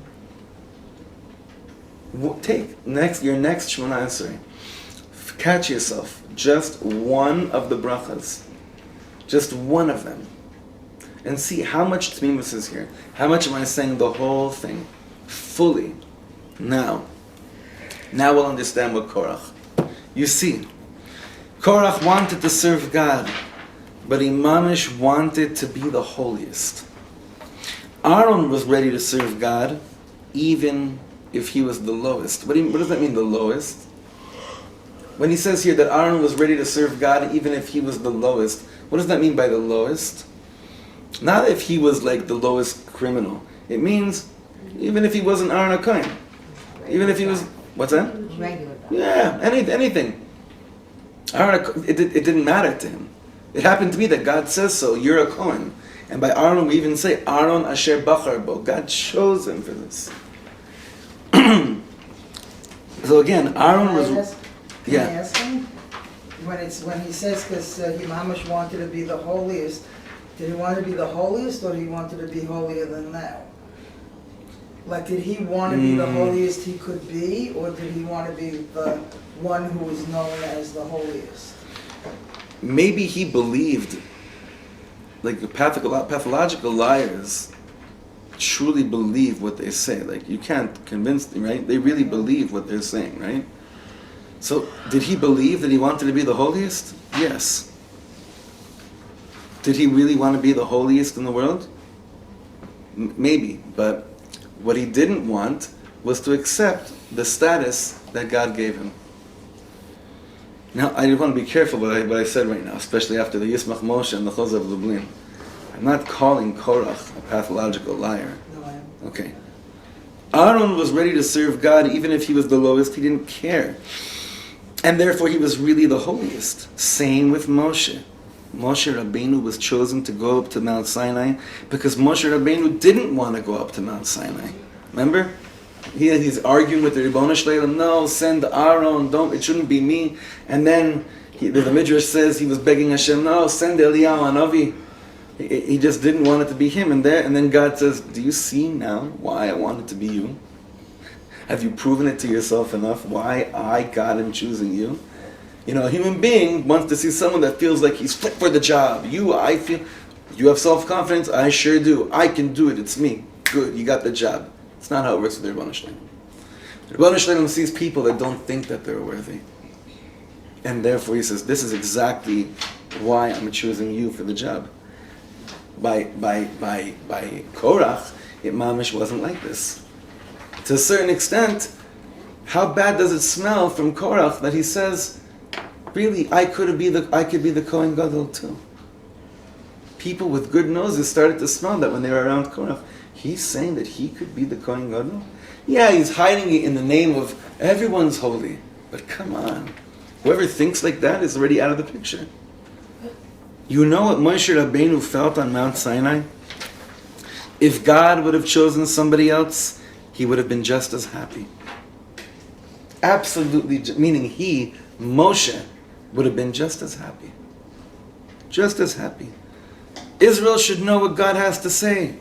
Take your next Shemona Esrei. Catch yourself. Just one of the brachas. Just one of them. And see how much tmimus is here. How much am I saying the whole thing? Fully. Now we'll understand what Korach. You see, Korach wanted to serve God, but he mamish wanted to be the holiest. Aaron was ready to serve God, even if he was the lowest. What does that mean, the lowest? When he says here that Aaron was ready to serve God, even if he was the lowest, what does that mean by the lowest? Not if he was like the lowest criminal. It means even if he wasn't Aaron HaKohen. Even if he was, what's that? Regular. Yeah, anything. Aaron, it didn't matter to him. It happened to be that God says so. You're a Kohen, and by Aaron we even say Aaron Asher Bachar Bo. God chose him for this. So again, Aaron was. Can I ask him? When he says, because he mamish wanted to be the holiest, did he want to be the holiest, or did he wanted to be holier than thou? Like, did he want to be the holiest he could be, or did he want to be the one who is known as the holiest? Maybe he believed, like the pathological liars truly believe what they say. Like, you can't convince them, right? They really believe what they're saying, right? So, did he believe that he wanted to be the holiest? Yes. Did he really want to be the holiest in the world? Maybe, but what he didn't want was to accept the status that God gave him. Now, I want to be careful what I said right now, especially after the Yismach Moshe and the Chozeh of Lublin. I'm not calling Korach a pathological liar. No, I am. Okay. Aaron was ready to serve God even if he was the lowest. He didn't care. And therefore he was really the holiest. Same with Moshe. Moshe Rabbeinu was chosen to go up to Mount Sinai because Moshe Rabbeinu didn't want to go up to Mount Sinai. Remember? He's arguing with the Ribono Shel Olam. No, send Aaron. It shouldn't be me. And then the Midrash says he was begging Hashem, no, send Eliyahu Hanavi. He just didn't want it to be him. And then God says, do you see now why I want it to be you? Have you proven it to yourself enough why I, God, am choosing you? You know, a human being wants to see someone that feels like he's fit for the job. You have self-confidence? I sure do. I can do it. It's me. Good, you got the job. It's not how it works with the Ribono Shel Olam. The Ribono Shel Olam sees people that don't think that they're worthy. And therefore he says, this is exactly why I'm choosing you for the job. By Korach, it mamish wasn't like this. To a certain extent, how bad does it smell from Korach that he says, really, I could be the Kohen Gadol too. People with good noses started to smell that when they were around Korach. He's saying that he could be the Kohen Gadol? Yeah, he's hiding it in the name of everyone's holy. But come on. Whoever thinks like that is already out of the picture. You know what Moshe Rabbeinu felt on Mount Sinai? If God would have chosen somebody else, he would have been just as happy. Absolutely, meaning he, Moshe, would have been just as happy. Just as happy. Israel should know what God has to say.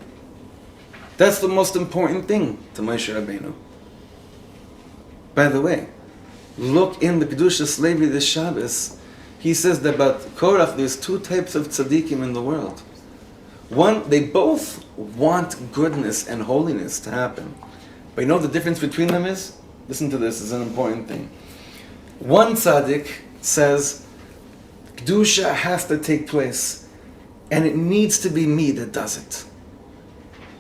That's the most important thing to Moshe Rabbeinu. By the way, look in the Kedushas Levi this Shabbos. He says that about Korach, there's two types of tzaddikim in the world. One, they both want goodness and holiness to happen. But you know what the difference between them is? Listen to this, it's an important thing. One tzaddik says, Kedusha has to take place, and it needs to be me that does it.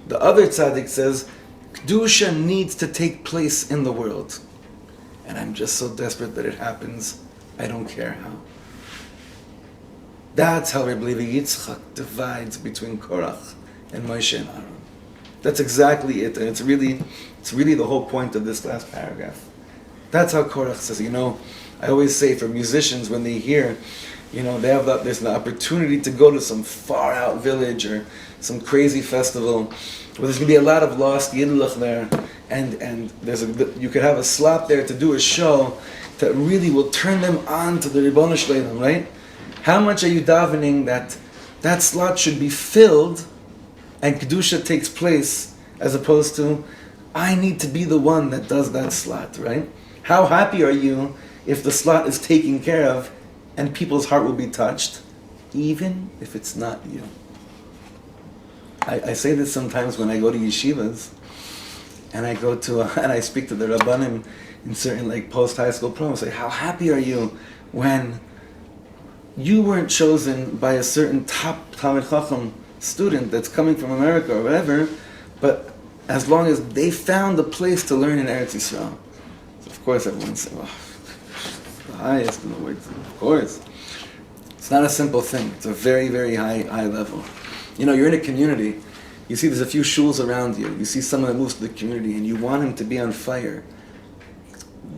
The other tzaddik says, Kedusha needs to take place in the world. And I'm just so desperate that it happens, I don't care how. That's how Rabbi Yitzchak divides between Korach and Moshe and Aaron. That's exactly it, and it's really the whole point of this last paragraph. That's how Korach says. You know, I always say for musicians when they hear, you know, there's an opportunity to go to some far out village or some crazy festival where there's going to be a lot of lost Yidlach there, and you could have a slot there to do a show that really will turn them on to the Ribono Shel Olam, right? How much are you davening that that slot should be filled and Kedusha takes place, as opposed to, I need to be the one that does that slot, right? How happy are you if the slot is taken care of and people's heart will be touched, even if it's not you? I say this sometimes when I go to yeshivas, and I go to and I speak to the rabbanim in certain like post-high school programs. Say, how happy are you when you weren't chosen by a certain top Talmid Chacham student that's coming from America or whatever, but as long as they found a place to learn in Eretz Yisrael. So of course everyone says, well, the highest in the world. Of course. It's not a simple thing. It's a very, very high level. You know, you're in a community, you see there's a few shuls around you, you see someone that moves to the community and you want him to be on fire.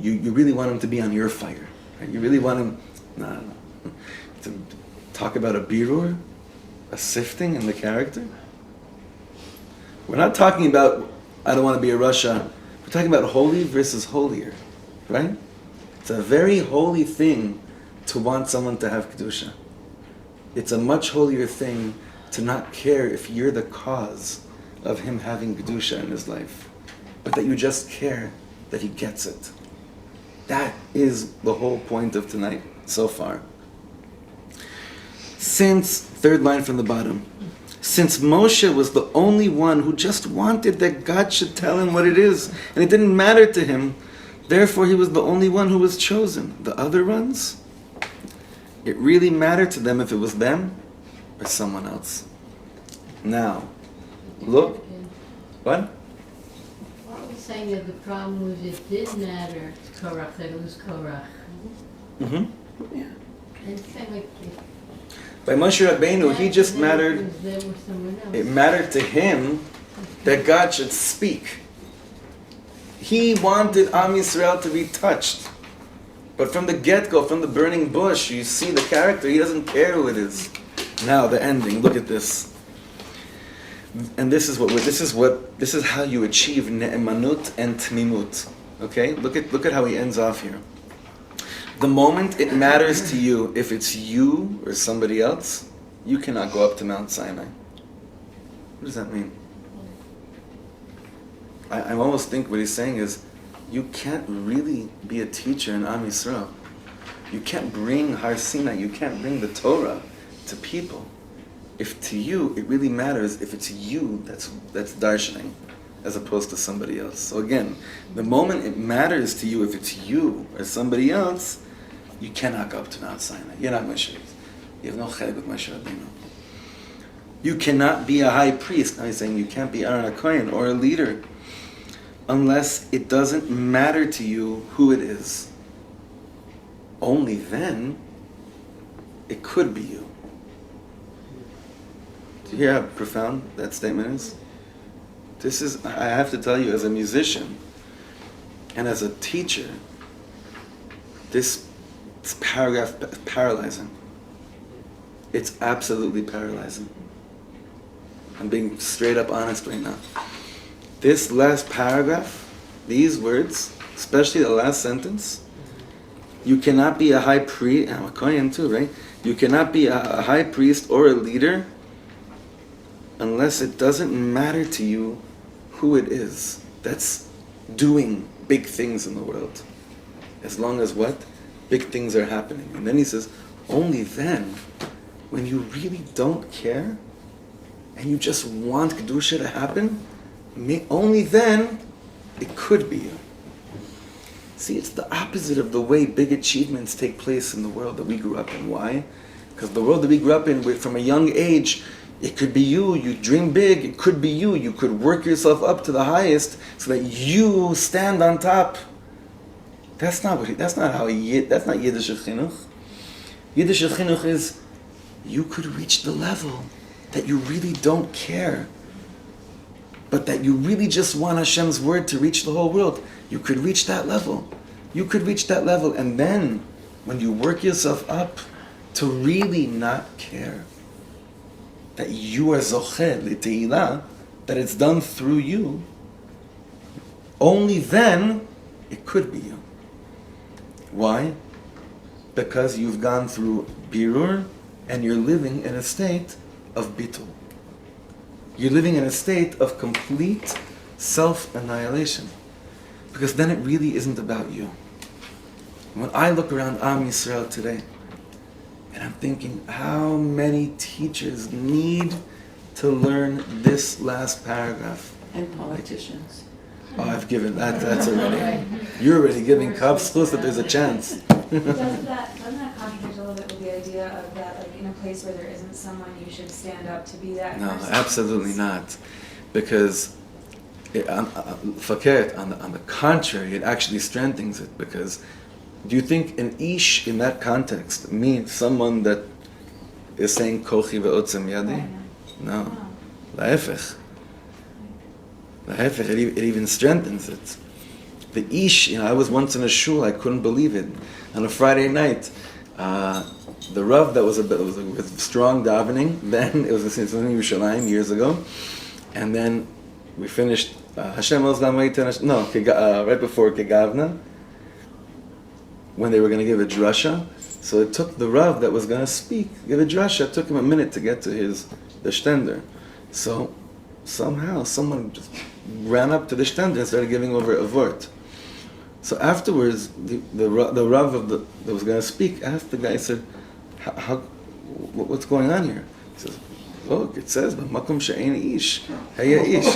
You really want him to be on your fire. Right? You really want him to talk about a birur, a sifting in the character. We're not talking about, I don't want to be a Russia. We're talking about holy versus holier, right? It's a very holy thing to want someone to have Kedusha. It's a much holier thing to not care if you're the cause of him having Kedusha in his life, but that you just care that he gets it. That is the whole point of tonight so far. Since, third line from the bottom, since Moshe was the only one who just wanted that God should tell him what it is, and it didn't matter to him, therefore he was the only one who was chosen. The other ones, it really mattered to them if it was them or someone else. Now, look. What? What are we saying that the problem was it did matter to Korach that it was Korach? Mm-hmm. Yeah. And same like By Moshe Rabbeinu, he just mattered. There was someone else. It mattered to him that God should speak. He wanted Am Yisrael to be touched. But from the get-go, from the burning bush, you see the character, he doesn't care who it is. Now, the ending, look at this. And this is how you achieve ne'emanut and tmimut. Okay? Look at how he ends off here. The moment it matters to you if it's you or somebody else, you cannot go up to Mount Sinai. What does that mean? I almost think what he's saying is, you can't really be a teacher in Am Yisrael. You can't bring Har Sinai, you can't bring the Torah to people if to you it really matters if it's you that's darshaning as opposed to somebody else. So again, the moment it matters to you if it's you or somebody else, you cannot go up to Mount Sinai. You're not Moshe. You have no chedek with Moshe Rabbeinu. You cannot be a high priest. Now he's saying you can't be Aaron HaKohen or a leader unless it doesn't matter to you who it is. Only then it could be you. Do you hear how profound that statement is? This is, I have to tell you, as a musician and as a teacher, this paragraph is paralyzing. It's absolutely paralyzing. I'm being straight up honest right now. This last paragraph, these words, especially the last sentence, you cannot be a high priest, I'm a Kohen too, right? You cannot be a high priest or a leader unless it doesn't matter to you who it is that's doing big things in the world. As long as what? Big things are happening. And then he says, only then, when you really don't care, and you just want Kedusha to happen, only then it could be you. See, it's the opposite of the way big achievements take place in the world that we grew up in. Why? Because the world that we grew up in, from a young age, it could be you dream big, it could be you could work yourself up to the highest so that you stand on top. That's not Yiddish chinuch. Yiddish chinuch is, you could reach the level that you really don't care, but that you really just want Hashem's word to reach the whole world. You could reach that level. You could reach that level, and then when you work yourself up to really not care, that you are zocher l'te'ilah, that it's done through you, only then it could be you. Why? Because you've gone through birur and you're living in a state of bitul. You're living in a state of complete self-annihilation. Because then it really isn't about you. When I look around Am Yisrael today, and I'm thinking, how many teachers need to learn this last paragraph? And politicians. Oh, I've given that's already. You're already giving cups close that there's a chance. Doesn't that contradict a little bit with the idea of that, like, in a place where there isn't someone, you should stand up to be that No, person? absolutely not. Because fakert, on the contrary, it actually strengthens it. Because do you think an ish in that context means someone that is saying kochi ve'otzem yadi? No. La'efech. La'efech, it even strengthens it. The ish, I was once in a shul, I couldn't believe it. On a Friday night, the Rav that was with strong davening, then it was in Yerushalayim years ago, and then we finished Hashem right before Kegavna, when they were going to give a drasha. So it took the Rav that was going to speak, give a drasha, it took him a minute to get to the shtender. So somehow someone just ran up to the shtender and started giving over a vort. So afterwards, the Rav that was going to speak asked the guy, said, what's going on here? He says, look, it says, "Makom she'ein ish, heya ish."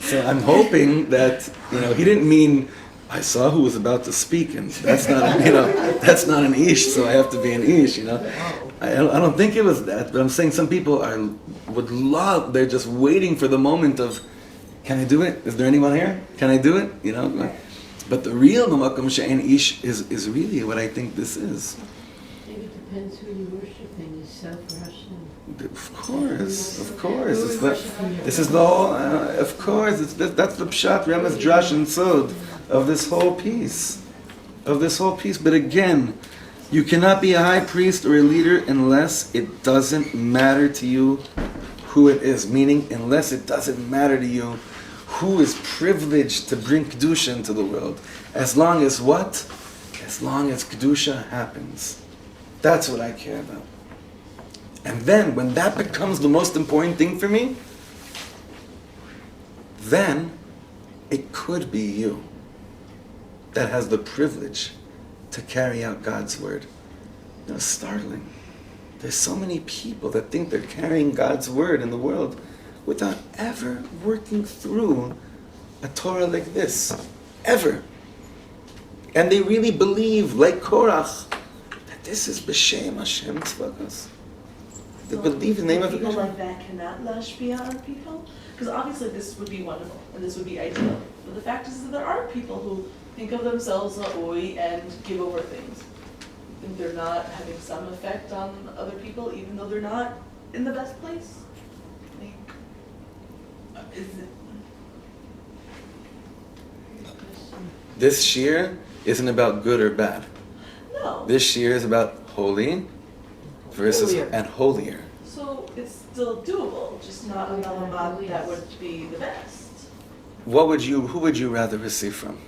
So I'm hoping that he didn't mean I saw who was about to speak, and that's not that's not an ish, so I have to be an ish. I don't think it was that, but I'm saying some people would love. They're just waiting for the moment of, can I do it? Is there anyone here? Can I do it? But the real Makom she'ein ish is really what I think this is. Maybe it depends who you're worshiping, is self-Russian. Of course. This is the whole. Of course, that's the pshat, Remes, Drash, and Sod of this whole piece. But again, you cannot be a high priest or a leader unless it doesn't matter to you who it is. Meaning, unless it doesn't matter to you who is privileged to bring kedusha into the world. As long as what? As long as kedusha happens. That's what I care about. And then, when that becomes the most important thing for me, then it could be you that has the privilege to carry out God's word. Startling. There's so many people that think they're carrying God's word in the world without ever working through a Torah like this. Ever. And they really believe, like Korach, that this is B'Shem Hashem Tzvakos. They believe in the name of people like that cannot lashpia on people? Because obviously this would be wonderful and this would be ideal. But the fact is that there are people who think of themselves la'oi and give over things. And they're not having some effect on other people, even though they're not in the best place. This shir isn't about good or bad. No. This shir is about holy versus and holier. So it's still doable, just not a malamad that would be the best. Who would you rather receive from?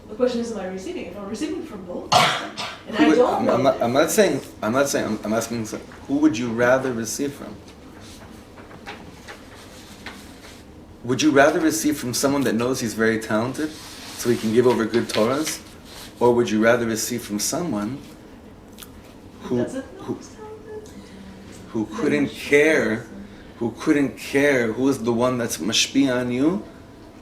The question is, am I receiving? If I'm receiving from both, and I don't know. I'm asking, who would you rather receive from? Would you rather receive from someone that knows he's very talented, so he can give over good Torahs? Or would you rather receive from someone who couldn't care, who is the one that's mashpia on you,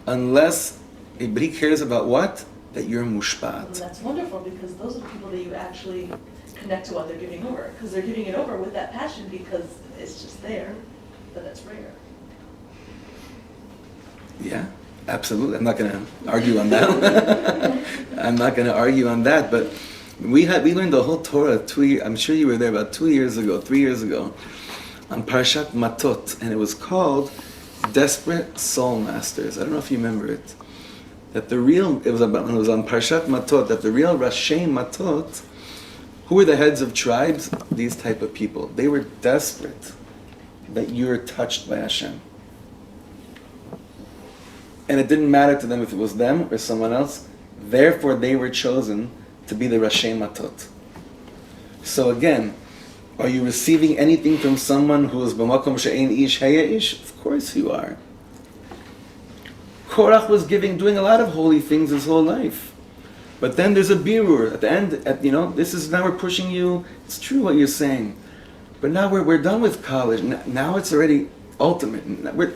unless he cares about what? That you're mushpat. Well, that's wonderful, because those are the people that you actually connect to what they're giving over. Because they're giving it over with that passion because it's just there, but it's rare. Yeah, absolutely. I'm not going to argue on that. But we learned the whole Torah 2 years. I'm sure you were there about 3 years ago, on Parshat Matot, and it was called Desperate Soul Masters. I don't know if you remember it. It was on Parshat Matot, that the real Rashi Matot, who were the heads of tribes? These type of people. They were desperate that you were touched by Hashem. And it didn't matter to them if it was them or someone else. Therefore, they were chosen to be the Rashi Matot. So again, Are you receiving anything from someone who is b'makom she'ein ish heya ish? Of course you are. Korach was doing a lot of holy things his whole life. But then there's a birur at the end. This is now we're pushing you. It's true what you're saying, but now we're done with college. Now it's already ultimate.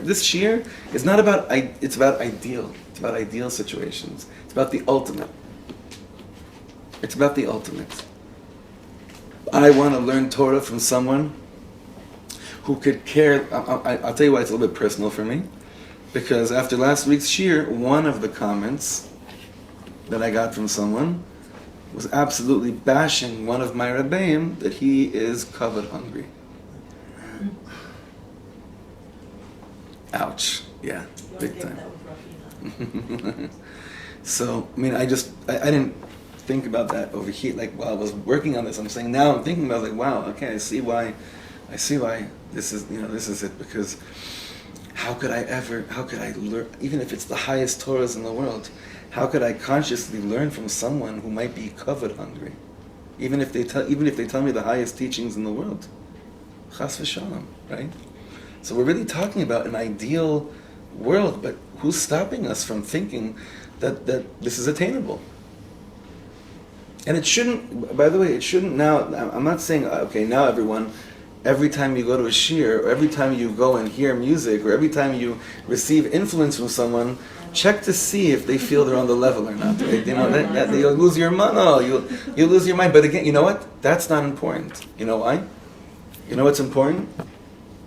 This year is not about. It's about ideal. It's about ideal situations. It's about the ultimate. It's about the ultimate. I want to learn Torah from someone who could care. I'll tell you why it's a little bit personal for me, because after last week's shir, one of the comments that I got from someone was absolutely bashing one of my rabbeim that he is kavod hungry. Ouch. Yeah, big time. So, I didn't think about that over here. Like, while I was working on this, I'm saying now I'm thinking about wow, okay, I see why this is it, because how could I learn, even if it's the highest Torahs in the world, how could I consciously learn from someone who might be kavod hungry? Even if they tell me the highest teachings in the world. Chas v'shalom, right? So we're really talking about an ideal world, but who's stopping us from thinking that this is attainable? And it shouldn't, by the way, now, I'm not saying, okay, now every time you go to a shir, or every time you go and hear music, or every time you receive influence from someone, check to see if they feel they're on the level or not. Right? You'll lose your mind. No, you'll lose your mind. But again, you know what? That's not important. You know why? You know what's important?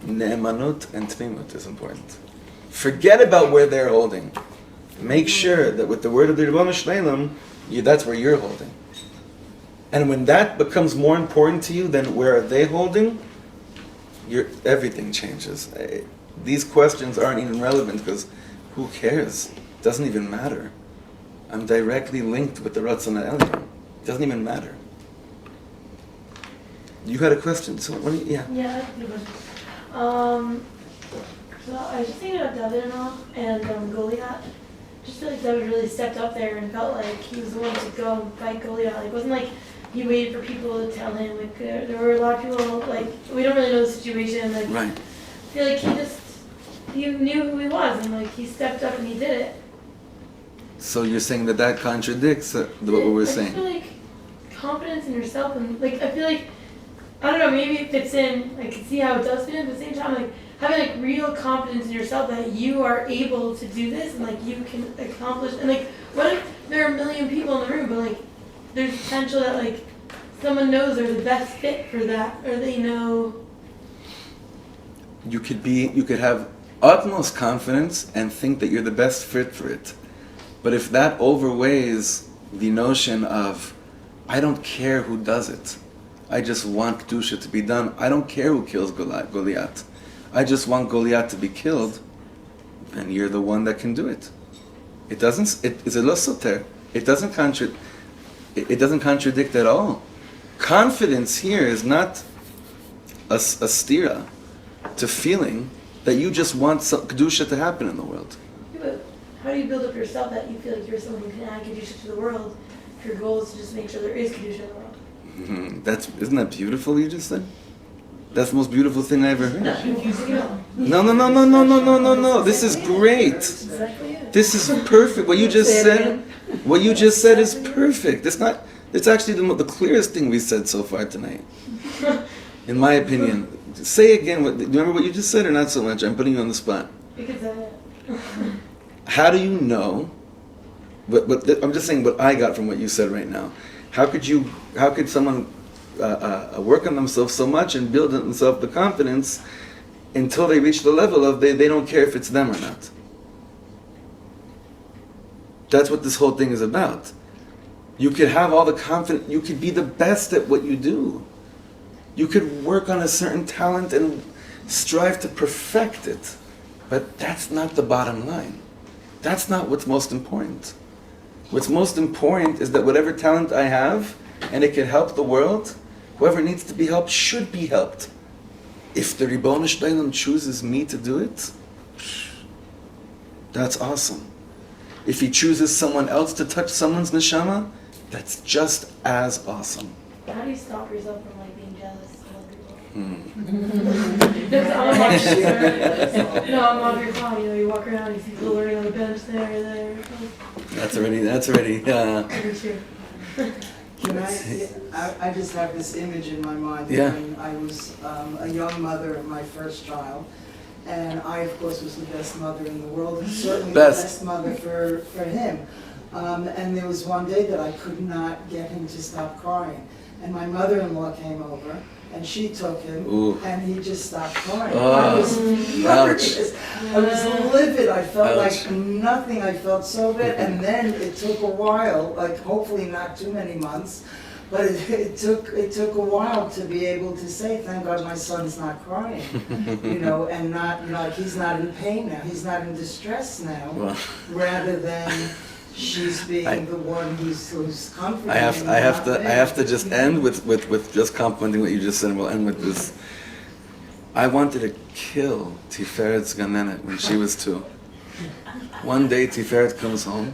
Ne'emanut and tmimut is important. Forget about where they're holding. Make sure that with the word of the Ribbono Shel Olam, that's where you're holding. And when that becomes more important to you than where are they holding, everything changes. These questions aren't even relevant because who cares? It doesn't even matter. I'm directly linked with the Ratzon HaElyon. It doesn't even matter. You had a question, so yeah. Yeah, I have a question. So I was just thinking about David and Goliath. Just feel like David really stepped up there and felt like he was the one to go and fight Goliath. Like, it wasn't like he waited for people to tell him. Like, there were a lot of people, like, we don't really know the situation. Like, Right. I feel like he knew who he was, and like he stepped up and he did it. So you're saying that contradicts what we were saying? I just feel like confidence in yourself, and like I feel like, I don't know, maybe it fits in. I can see how it does fit in, but at the same time, like having like real confidence in yourself that you are able to do this and like you can accomplish. And like, what if there are a million people in the room, but like there's potential that like someone knows they're the best fit for that, or they know. You could have utmost confidence and think that you're the best fit for it. But if that overweighs the notion of, I don't care who does it, I just want Kedusha to be done, I don't care who kills Goliath, I just want Goliath to be killed, then you're the one that can do it. It is a lo soter. It doesn't contradict at all. Confidence here is not a stira to feeling that you just want Kedusha to happen in the world. Yeah, but how do you build up yourself that you feel like you're someone who can add Kedusha to the world if your goal is to just make sure there is Kedusha in the world? Isn't that beautiful, you just said? That's the most beautiful thing I ever heard. No. This is great. Exactly it. This is perfect. What you just said is perfect. It's actually the clearest thing we said so far tonight. In my opinion. Say again, do you remember what you just said or not so much? I'm putting you on the spot. Because How do you know, but I'm just saying what I got from what you said right now. How could someone work on themselves so much and build themselves the confidence until they reach the level of they don't care if it's them or not? That's what this whole thing is about. You could have all the confidence, you could be the best at what you do. You could work on a certain talent and strive to perfect it, but that's not the bottom line. That's not what's most important. What's most important is that whatever talent I have, and it can help the world, whoever needs to be helped should be helped. If the Ribbono Shel Olam chooses me to do it, that's awesome. If he chooses someone else to touch someone's neshama, that's just as awesome. how do you stop yourself from like being jealous of other people? I'm a Modern Clown, you know, you walk around, you see people learning on the bench there. That's already, Very true. Can I just have this image in my mind Yeah. when I was a young mother of my first child. And I, of course, was the best mother in the world, and certainly Best. the best mother for him. And there was one day that I could not get him to stop crying. And my mother-in-law came over, and she took him, Ooh. and he just stopped crying. Oh. I was furious. Ouch. I was livid. I felt Ouch. like nothing. I felt so bad. And then it took a while, like hopefully not too many months, but it took a while to be able to say, thank God my son's not crying, you know, and not, you know, like he's not in pain now, he's not in distress now, Well, rather than she's being the one who's comforting I him, have not me. to just end with just complimenting what you just said, and we'll end with this. I wanted to kill Tiferet's Ganenet when she was 2. One day Tiferet comes home,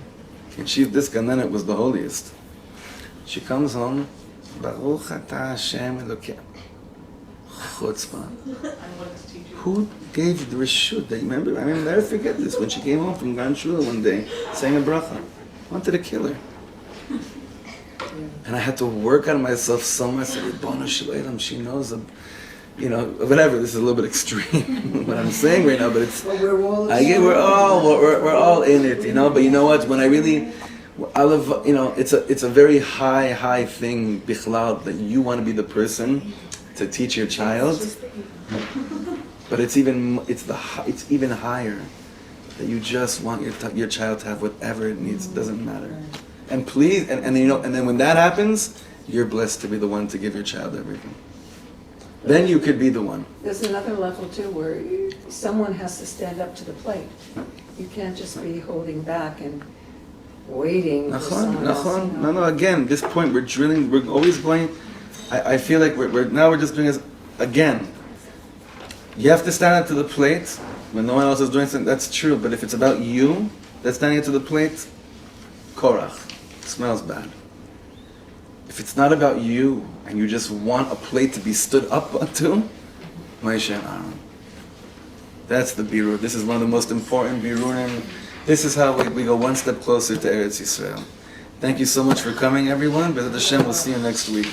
and this Ganenet was the holiest. She comes home, Baruch Atah Hashem Elokeh. Chutzpah. I wanted to teach you. Who gave you the reshut? I remember, I'll never forget this. When she came home from Gan Shula one day, sang a bracha. I wanted to kill her. And I had to work on myself so much. I said, Ribono shel Olam, she knows, you know, whatever. This is a little bit extreme, what I'm saying right now, but it's, But we're all we're all in it, you know. But you know what? When I really, I love, you know, it's a very high thing, bichlal, that you want to be the person to teach your child. But it's even higher that you just want your child to have whatever it needs. It doesn't matter. And please, and you know, and then when that happens, you're blessed to be the one to give your child everything. Then you could be the one. There's another level too where someone has to stand up to the plate. You can't just be holding back and waiting for someone else. you know. No, again, this point we're drilling, we're always going, I feel like we're just doing this again. You have to stand up to the plate when no one else is doing something, that's true, but if it's about you that's standing up to the plate, Korach, smells bad. If it's not about you and you just want a plate to be stood up onto, Moshe and Aaron. That's the birur. This is one of the most important birurim. This is how we go one step closer to Eretz Yisrael. Thank you so much for coming, everyone. B'ezrat Hashem, we'll see you next week.